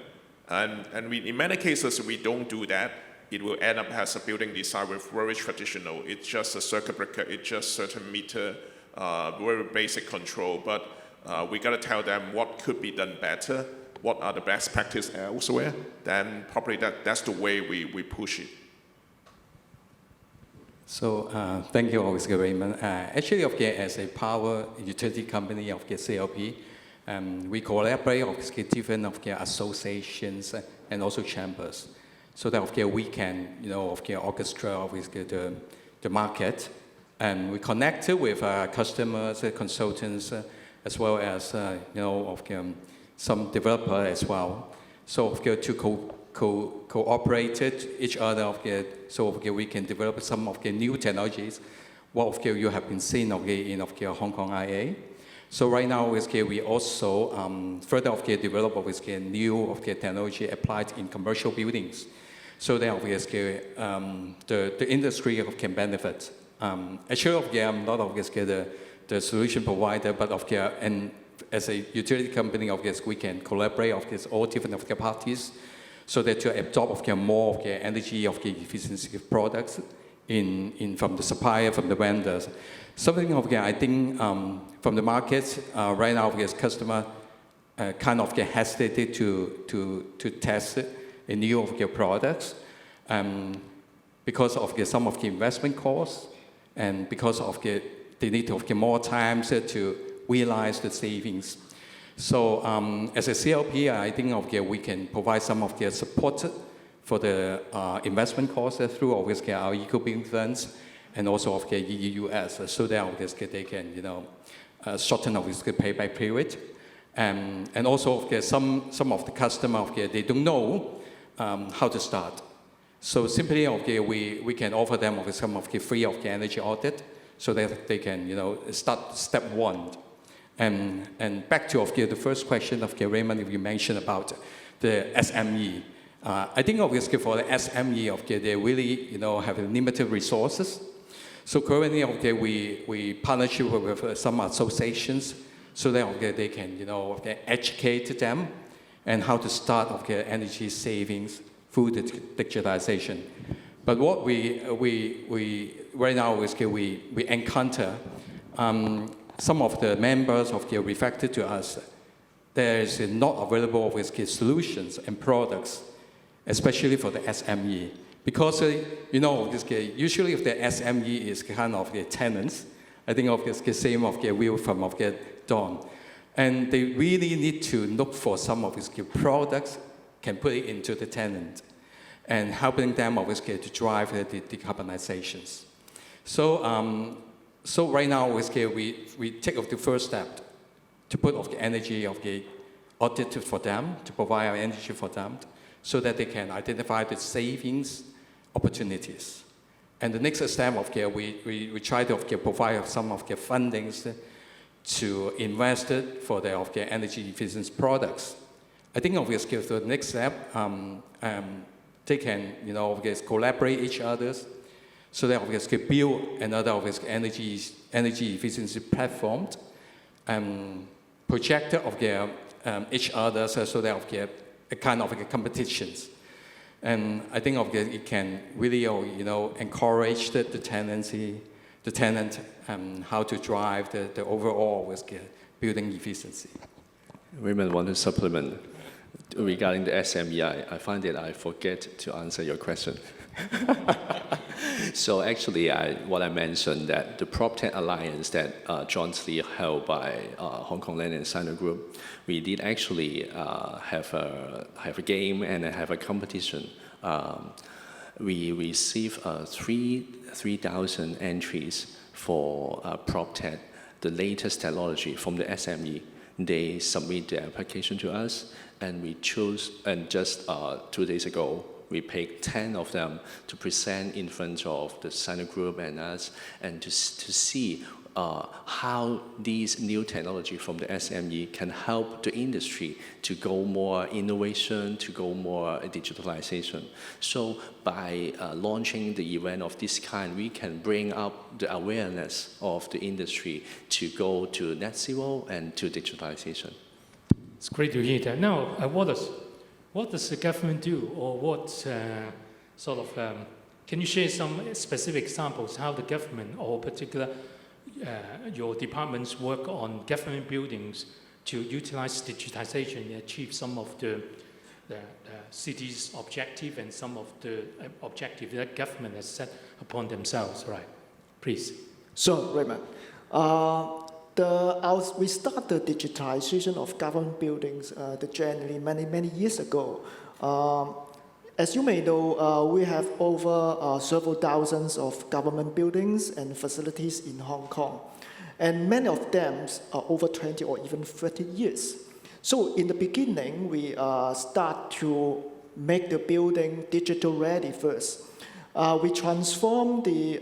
And in many cases, we don't do that. It will end up as a building design with very traditional. It's just a circuit breaker, it's just certain meter, very basic control. But we got to tell them what could be done better, what are the best practice elsewhere. Then probably that's the way we push it. So thank you, Raymond. Actually, as a power utility company of CLP, we collaborate with different associations and also chambers, so that we can, orchestrate with the market, and we connect with customers, consultants, as well as some developer as well. So to cooperate each other, so we can develop some of the new technologies, what you have been seeing in Hong Kong IA. So right now, we also further develop new technology applied in commercial buildings, so that the industry can benefit. Actually, I'm not the solution provider, but and as a utility company, we can collaborate all different parties, so that to absorb more energy efficiency products from the supplier, from the vendors. Something I think from the markets right now, customer kind of hesitated to test a new products because of some of the investment costs, and because of they need more time to realize the savings. So as a CLP, I think we can provide some of the support for the investment costs through our eco-beam funds, and also of EUS, so that they can shorten the payback period. And also some of the customers, they don't know how to start. So simply we can offer them some of the free energy audit, so that they can start step one. And back to the first question of Raymond, you mentioned about the SME. I think for the SME, they really have limited resources. So currently, we partnership with some associations, so that they can educate them and how to start energy savings through the digitalization. But what we right now we encounter some of the members reflected to us, there is not available solutions and products, especially for the SME. Because, usually if the SME is kind of the tenants, I think the same view from Don. And they really need to look for some of his products, can put it into the tenant, and helping them to drive the decarbonizations. So right now, we take the first step to put energy audit for them, to provide our energy for them, so that they can identify the savings opportunities. And the next step we try to provide some of the fundings to invest it for their energy efficiency products. I think the next step, they can collaborate each other, so that build another energy efficiency platform, project each other, so that a kind of competitions. And I think it can really encourage the tenant how to drive the overall building efficiency. Raymond want to supplement. regarding the SME, I find that I forget to answer your question. So actually, what I mentioned that the PropTech Alliance that jointly held by Hong Kong Land and Schneider Group, we did actually have a game and have a competition. We received 3,000 entries for PropTech, the latest technology from the SME. They submit their application to us, and we chose, and just 2 days ago, we picked 10 of them to present in front of the Schneider Group and us, and to see how these new technology from the SME can help the industry to go more innovation, to go more digitalization. So by launching the event of this kind, we can bring up the awareness of the industry to go to net zero and to digitalization. It's great to hear that. Now, what does the government do, or what can you share some specific examples how the government or particular your departments work on government buildings to utilize digitization and achieve some of the city's objective and some of the objective that government has set upon themselves, right? Please. So, Raymond, we started the digitalization of government buildings generally many years ago. As you may know, we have over several thousands of government buildings and facilities in Hong Kong. And many of them are over 20 or even 30 years. So in the beginning, we start to make the building digital ready first. We transform the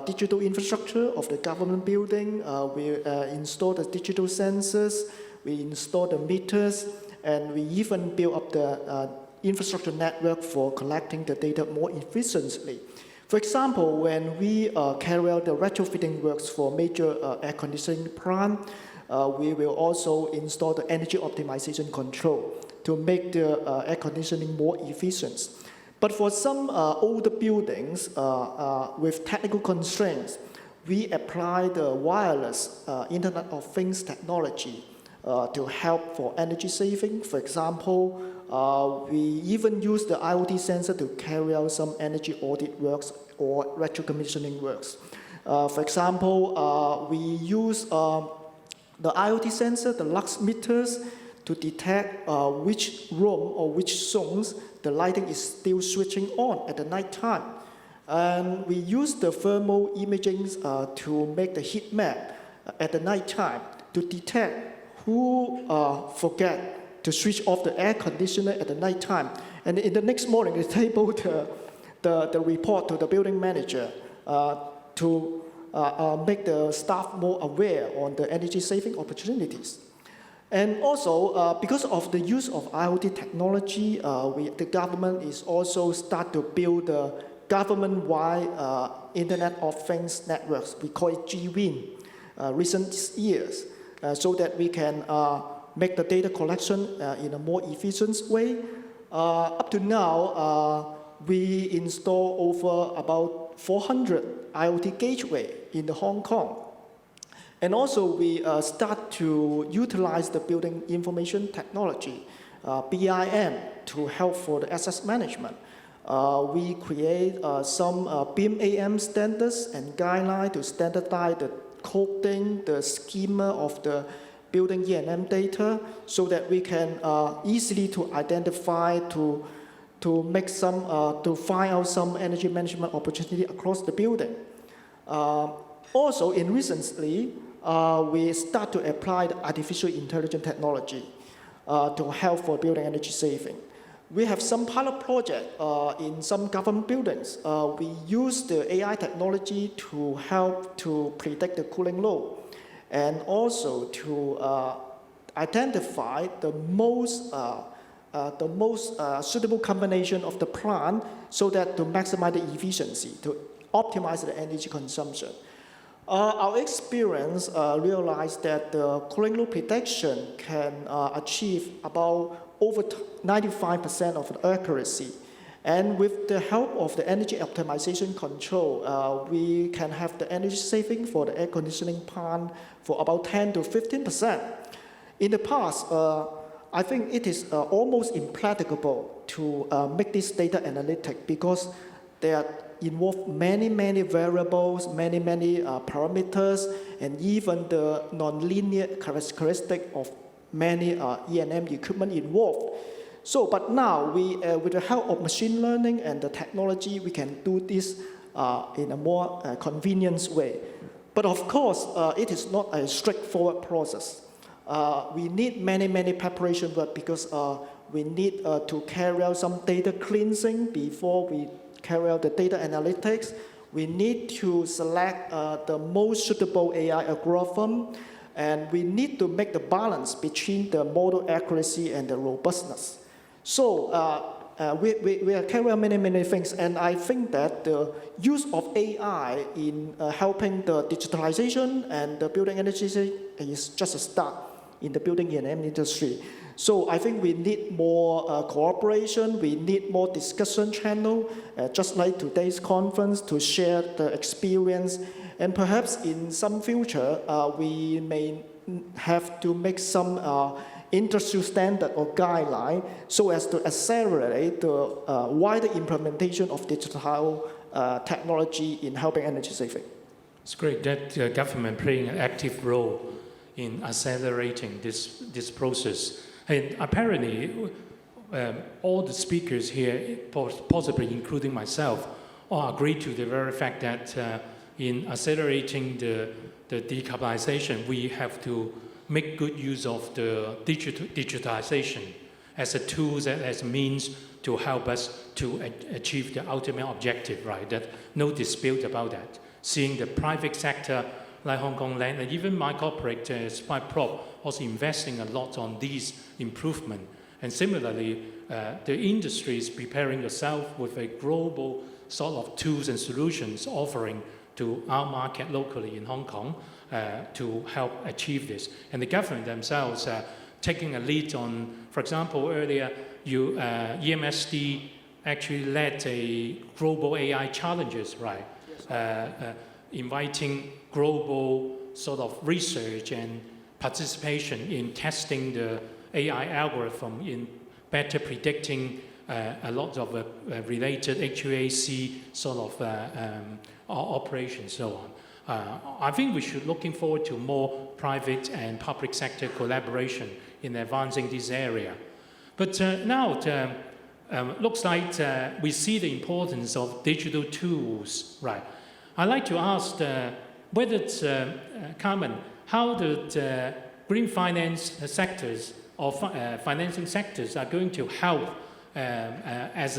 digital infrastructure of the government building. We install the digital sensors. We install the meters. And we even build up the infrastructure network for collecting the data more efficiently. For example, when we carry out the retrofitting works for major air conditioning plant, we will also install the energy optimization control to make the air conditioning more efficient. But for some older buildings with technical constraints, we apply the wireless Internet of Things technology to help for energy saving. For example, we even use the IoT sensor to carry out some energy audit works or retro-commissioning works. For example, we use the IoT sensor, the lux meters, to detect which room or which zones the lighting is still switching on at the night time. And we use the thermal imaging to make the heat map at the night time to detect who forget to switch off the air conditioner at the night time. And in the next morning, they table the report to the building manager to make the staff more aware on the energy saving opportunities. And also, because of the use of IoT technology, the government is also start to build the government-wide Internet of Things networks. We call it GWIN recent years, so that we can make the data collection in a more efficient way. Up to now, we install over about 400 IoT gateway in the Hong Kong. And also, we start to utilize the building information technology, BIM, to help for the asset management. We create some BIM-AM standards and guidelines to standardize the coding, the schema of the building E&M data, so that we can easily to identify, to make some, to find out some energy management opportunity across the building. Also, recently, we start to apply the artificial intelligence technology to help for building energy saving. We have some pilot project in some government buildings. We use the AI technology to help to predict the cooling load, and also to identify the most suitable combination of the plant, so that to maximize the efficiency, to optimize the energy consumption. Our experience realized that the cooling load prediction can achieve about over 95% of the accuracy. And with the help of the energy optimization control, we can have the energy saving for the air conditioning plant for about 10 to 15%. In the past, I think it is almost impracticable to make this data analytic because they are involve many variables, many parameters, and even the nonlinear characteristic of many E&M equipment involved. So, but now we, with the help of machine learning and the technology, we can do this in a more convenient way. But of course, it is not a straightforward process. We need many preparation work because we need to carry out some data cleansing before we carry out the data analytics. We need to select the most suitable AI algorithm, and we need to make the balance between the model accuracy and the robustness. So we are carrying out many things, and I think that the use of AI in helping the digitalization and the building energy is just a start in the building E&M industry. So I think we need more cooperation, we need more discussion channel, just like today's conference, to share the experience. And perhaps in some future, we may have to make some industry standard or guideline so as to accelerate the wider implementation of digital technology in helping energy saving. It's great that the government playing an active role in accelerating this process. And apparently, all the speakers here, possibly including myself, all agree to the very fact that in accelerating the decarbonization, we have to make good use of the digitalization as a tool, as a means to help us to achieve the ultimate objective, right? That no dispute about that. Seeing the private sector like Hong Kong Land, and even my corporate, Swire also investing a lot on these improvements. And similarly, the industry is preparing itself with a global sort of tools and solutions offering to our market locally in Hong Kong to help achieve this. And the government themselves taking a lead on, for example, earlier, EMSD actually led a global AI challenges, right? Yes. Inviting global sort of research and participation in testing the AI algorithm in better predicting a lot of related HVAC sort of operations, so on. I think we should looking forward to more private and public sector collaboration in advancing this area. But now it looks like we see the importance of digital tools, right? I'd like to ask whether it's Carmen, how the green finance sectors or financing sectors are going to help as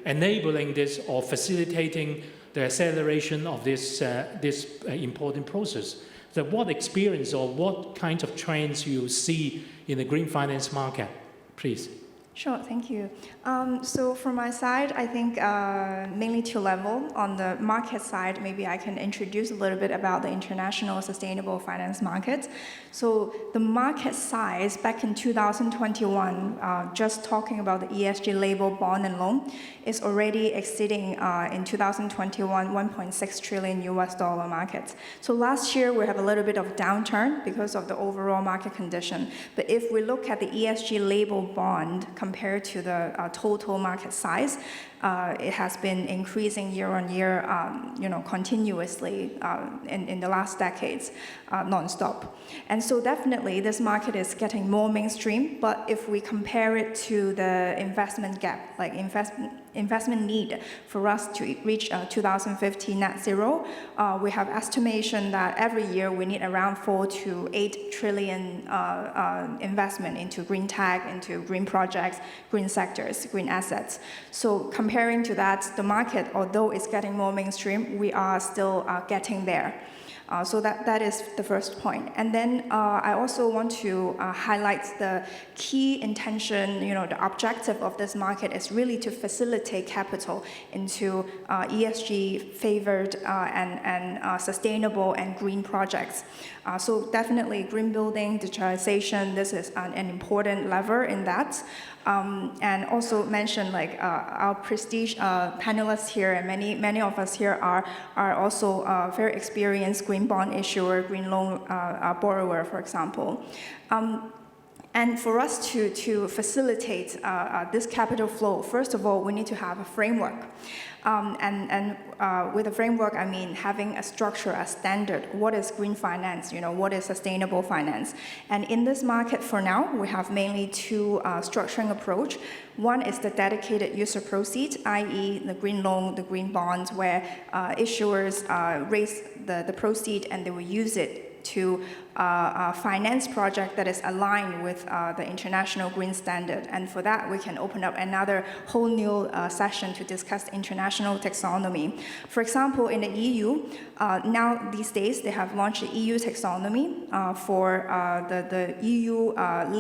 enabling this or facilitating the acceleration of this important process. So what experience or what kinds of trends you see in the green finance market, please? Sure, thank you. So from my side, I think mainly two levels. On the market side, maybe I can introduce a little bit about the international sustainable finance market. So the market size back in 2021, just talking about the ESG label bond and loan, is already exceeding in 2021 $1.6 trillion market. So last year we have a little bit of downturn because of the overall market condition. But if we look at the ESG label bond compared to the total market size, it has been increasing year on year, continuously in the last decades, non-stop. And so definitely this market is getting more mainstream, but if we compare it to the investment gap, like investment need for us to reach 2050 net zero, we have estimation that every year we need around 4 to 8 trillion investment into green tech, into green projects, green sectors, green assets. So comparing to that, the market, although it's getting more mainstream, we are still getting there. So that is the first point. And then I also want to highlight the key intention, the objective of this market is really to facilitate capital into ESG favored and sustainable and green projects. So definitely green building, digitalization, this is an important lever in that. And also mention like our prestige panelists here, and many of us here are also very experienced green bond issuer, green loan borrower, for example. And for us to facilitate this capital flow, first of all, we need to have a framework. With a framework, I mean having a structure, a standard. What is green finance? What is sustainable finance? And in this market for now, we have mainly two structuring approach. One is the dedicated user proceeds, i.e. the green loan, the green bonds, where issuers raise the proceed and they will use it to finance project that is aligned with the international green standard. And for that, we can open up another whole new session to discuss international taxonomy. For example, in the EU, now these days, they have launched the EU taxonomy for the EU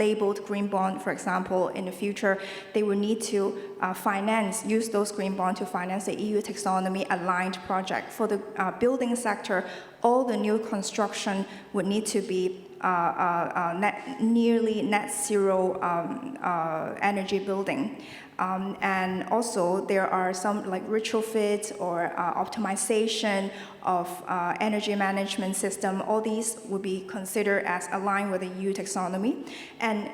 labeled green bond, for example. In the future, they will need to use those green bonds to finance the EU taxonomy aligned project. For the building sector, all the new construction would need to be nearly net zero energy building. And also there are some like retrofit or optimization of energy management system. All these would be considered as aligned with the EU taxonomy. And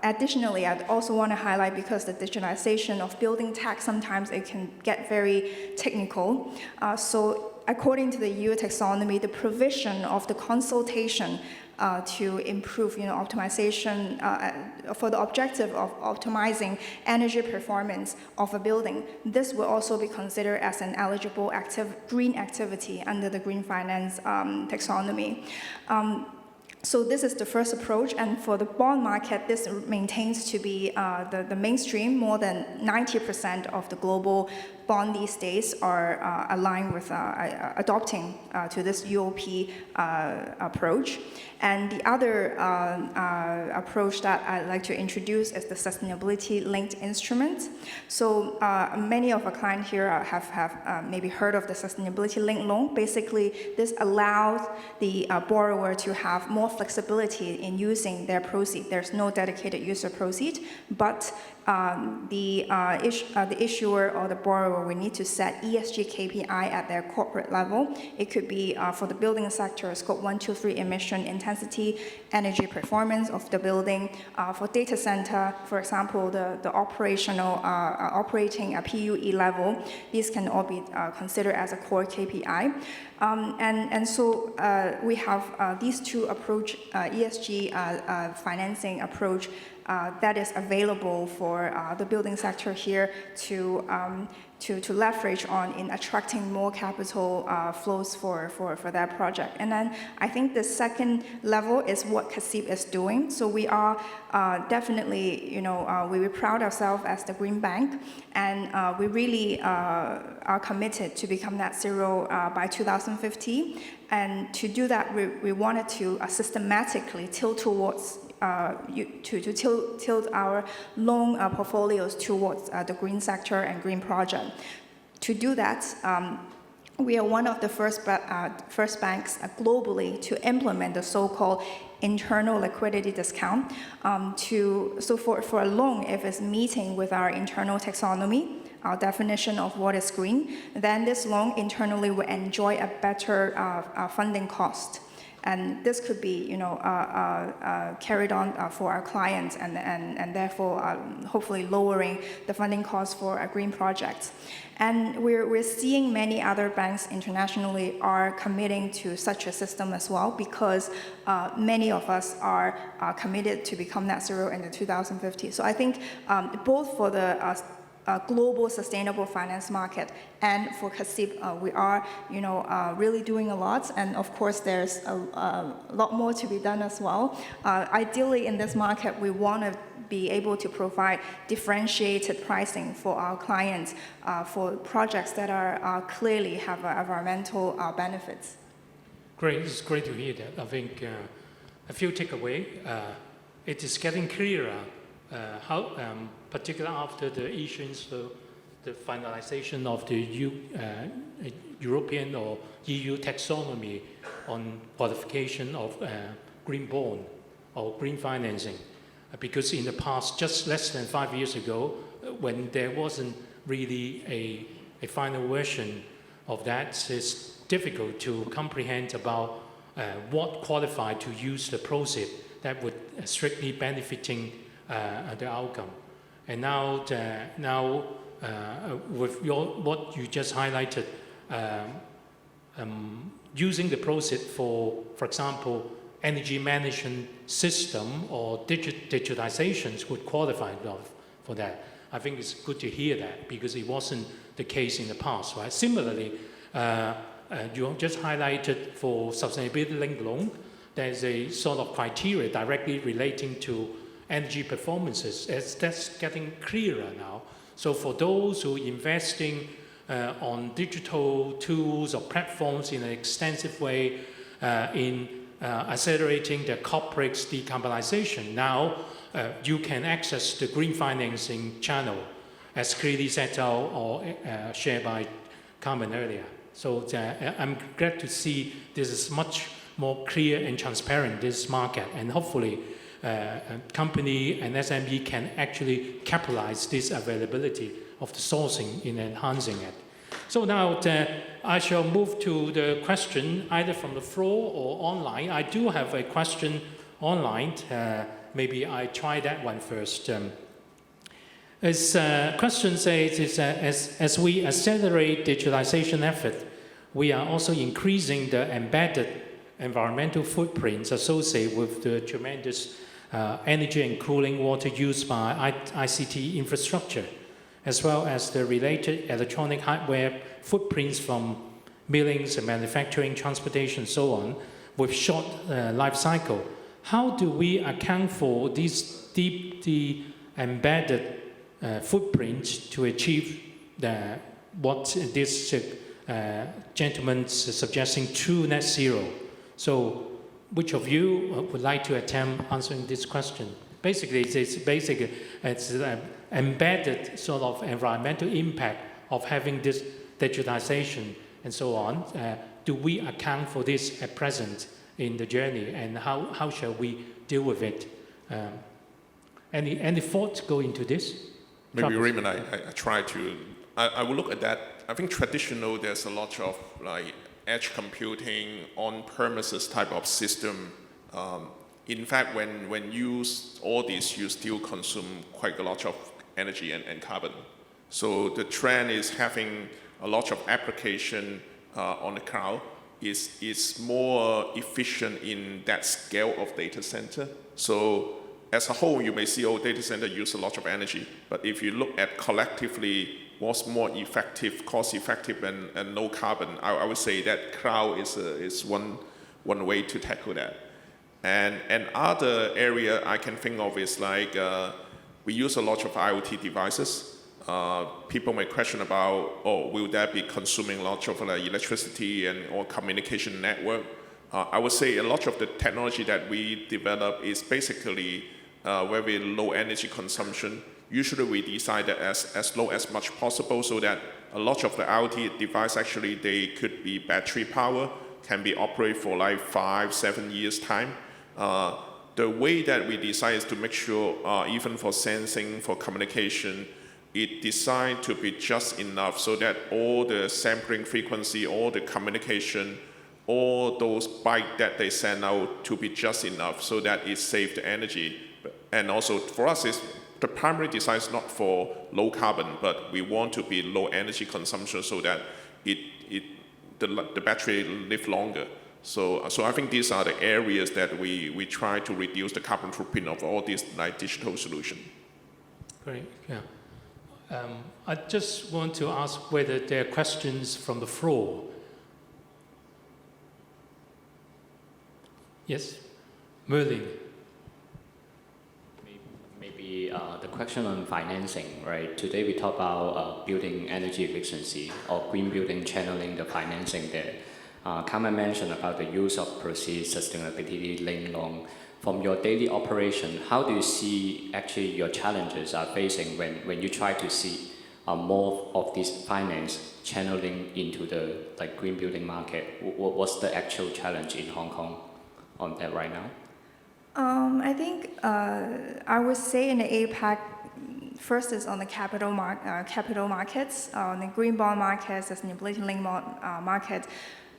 additionally, I'd also want to highlight, because the digitalization of building tech, sometimes it can get very technical. So according to the EU taxonomy, the provision of the consultation to improve optimization for the objective of optimizing energy performance of a building, this will also be considered as an eligible green activity under the green finance taxonomy. So this is the first approach, and for the bond market, this maintains to be the mainstream. More than 90% of the global bond these days are aligned with adopting to this UOP approach. And the other approach that I'd like to introduce is the sustainability-linked instrument. So many of our clients here have maybe heard of the sustainability-linked loan. Basically, this allows the borrower to have more flexibility in using their proceeds. There's no dedicated user proceed, but the issuer or the borrower will need to set ESG KPI at their corporate level. It could be for the building sector, scope 1, 2, 3 emission intensity, energy performance of the building. For data center, for example, the operating a PUE level, these can all be considered as a core KPI. So we have these two approach, ESG financing approach, that is available for the building sector here to leverage on in attracting more capital flows for that project. And then I think the second level is what CACIB is doing. So we are definitely, we're proud ourselves as the Green Bank, and we really are committed to become net zero by 2050. And to do that, we wanted to systematically tilt towards tilt our loan portfolios towards the green sector and green project. To do that, we are one of the first banks globally to implement the so-called internal liquidity discount. So for a loan, if it's meeting with our internal taxonomy, our definition of what is green, then this loan internally will enjoy a better funding cost. And this could be, carried on for our clients, and therefore hopefully lowering the funding costs for our green projects. And we're seeing many other banks internationally are committing to such a system as well, because many of us are committed to become net zero in the 2050. So I think both for the global sustainable finance market and for CACIB, we are, really doing a lot. And of course, there's a lot more to be done as well. Ideally, in this market, we want to be able to provide differentiated pricing for our clients for projects that are clearly have environmental benefits. Great, it's great to hear that. I think a few takeaways. It is getting clearer how, particularly after the issuance, the finalization of the European or EU taxonomy on qualification of green bond or green financing. Because in the past, just less than 5 years ago, when there wasn't really a final version of that, it's difficult to comprehend about what qualified to use the proceeds that would strictly benefiting the outcome. And now, with what you just highlighted, using the process for example, energy management system or digitalizations would qualify for that. I think it's good to hear that because it wasn't the case in the past, right? Similarly, you just highlighted for sustainability linked loan, there's a sort of criteria directly relating to energy performances. That's getting clearer now. So for those who are investing on digital tools or platforms in an extensive way in accelerating the corporate's decarbonization, now you can access the green financing channel as clearly set out or shared by Carmen earlier. So I'm glad to see this is much more clear and transparent, this market, and hopefully company and SME can actually capitalize this availability of the sourcing in enhancing it. So now I shall move to the question either from the floor or online. I do have a question online. Maybe I try that one first. As question says, as we accelerate digitalization effort, we are also increasing the embedded environmental footprints associated with the tremendous energy and cooling water used by ICT infrastructure, as well as the related electronic hardware footprints from millings and manufacturing, transportation, so on, with short life cycle. How do we account for these deeply embedded footprints to achieve what this gentleman's suggesting, true net zero? So which of you would like to attempt answering this question? Basically, it's embedded sort of environmental impact of having this digitization and so on. Do we account for this at present in the journey, and how shall we deal with it? Any thoughts go into this? Maybe Raymond, I try to, I will look at that. I think traditional, there's a lot of like edge computing, on-premises type of system. In fact, when you use all these, you still consume quite a lot of energy and carbon. So the trend is having a lot of application on the cloud is more efficient in that scale of data center. So as a whole, you may see, data center use a lot of energy. But if you look at collectively what's more effective, cost-effective, and no carbon, I would say that cloud is one way to tackle that. And other area I can think of is like we use a lot of IoT devices. People may question about, will that be consuming a lot of electricity or communication network? I would say a lot of the technology that we develop is basically very low energy consumption. Usually we design that as low as much possible so that a lot of the IoT device actually they could be battery power, can be operated for like 5-7 years time. The way that we design is to make sure even for sensing, for communication, it designed to be just enough so that all the sampling frequency, all the communication, all those bytes that they send out to be just enough so that it saves the energy. And also for us, the primary design is not for low carbon, but we want to be low energy consumption so that the battery live longer. So I think these are the areas that we try to reduce the carbon footprint of all these like digital solutions. Great, yeah. I just want to ask whether there are questions from the floor. Yes, Merlin. Maybe the question on financing, right? Today we talk about building energy efficiency or green building, channeling the financing there. Carmen mentioned about the use of proceeds, sustainability linked loan. From your daily operation, how do you see actually your challenges are facing when you try to see more of this finance channeling into the green building market? What's the actual challenge in Hong Kong on that right now? I think I would say in the APAC, first is on the capital markets, on the green bond market, sustainability linked market.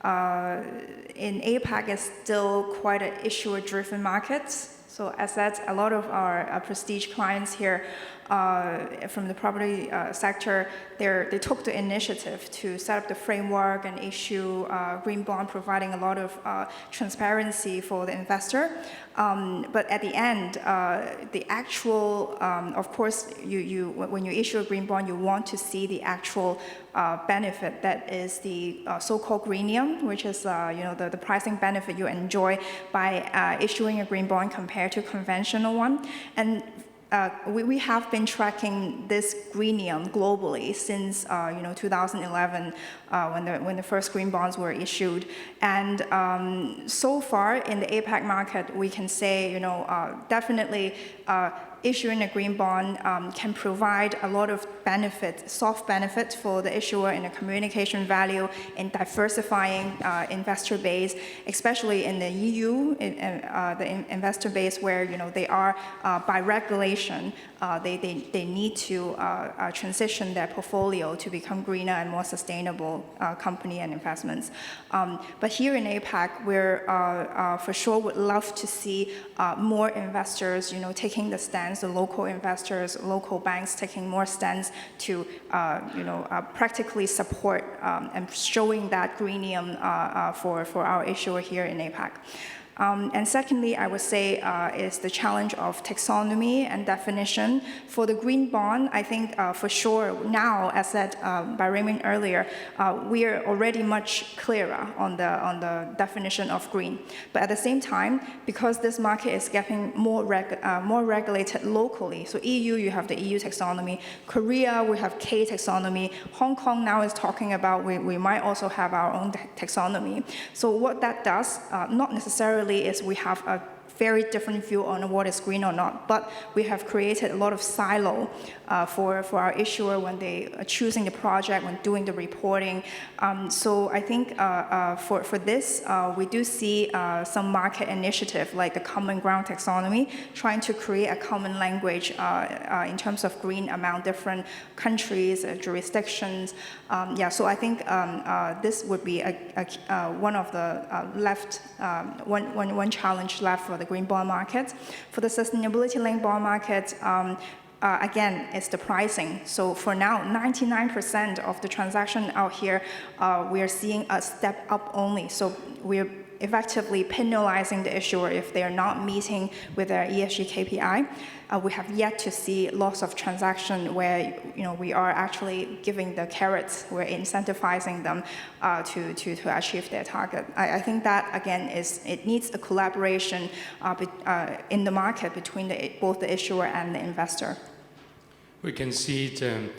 In APAC, it's still quite an issuer-driven market. So as said, a lot of our prestige clients here from the property sector, they took the initiative to set up the framework and issue green bond, providing a lot of transparency for the investor. But at the end, the actual, of course, when you issue a green bond, you want to see the actual benefit, that is the so-called greenium, which is the pricing benefit you enjoy by issuing a green bond compared to conventional one. And we have been tracking this greenium globally since 2011 when the first green bonds were issued. And so far in the APAC market, we can say definitely issuing a green bond can provide a lot of benefits, soft benefits for the issuer in the communication value, in diversifying investor base, especially in the EU, the investor base where they are by regulation, they need to transition their portfolio to become greener and more sustainable company and investments. But here in APAC, we're for sure would love to see more investors, taking the stance, the local investors, local banks taking more stance to, practically support and showing that greenium for our issuer here in APAC. And secondly, I would say is the challenge of taxonomy and definition. For the green bond, I think for sure now, as said by Raymond earlier, we are already much clearer on the definition of green. But at the same time, because this market is getting more regulated locally, so EU, you have the EU taxonomy. Korea, we have K taxonomy. Hong Kong now is talking about we might also have our own taxonomy. So what that does, not necessarily is we have a very different view on what is green or not, but we have created a lot of silo for our issuer when they are choosing the project, when doing the reporting. So I think for this, we do see some market initiative like the Common Ground Taxonomy, trying to create a common language in terms of green among different countries, jurisdictions. So I think this would be one of the one challenge left for the green bond market. For the sustainability-linked bond market, again, it's the pricing. So for now, 99% of the transaction out here, we are seeing a step up only. So we're effectively penalizing the issuer if they are not meeting with their ESG KPI. We have yet to see lots of transaction where we are actually giving the carrots, we're incentivizing them to achieve their target. I think that again it needs a collaboration in the market between both the issuer and the investor. We can see the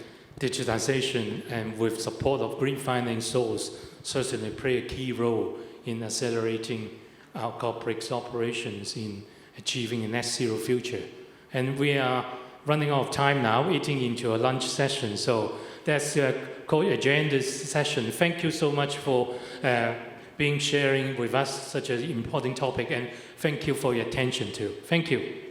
digitization and with support of green finance source certainly play a key role in accelerating our corporate operations in achieving a net zero future. And we are running out of time now, eating into a lunch session. So that's called agenda session. Thank you so much for sharing with us such an important topic, and thank you for your attention too. Thank you.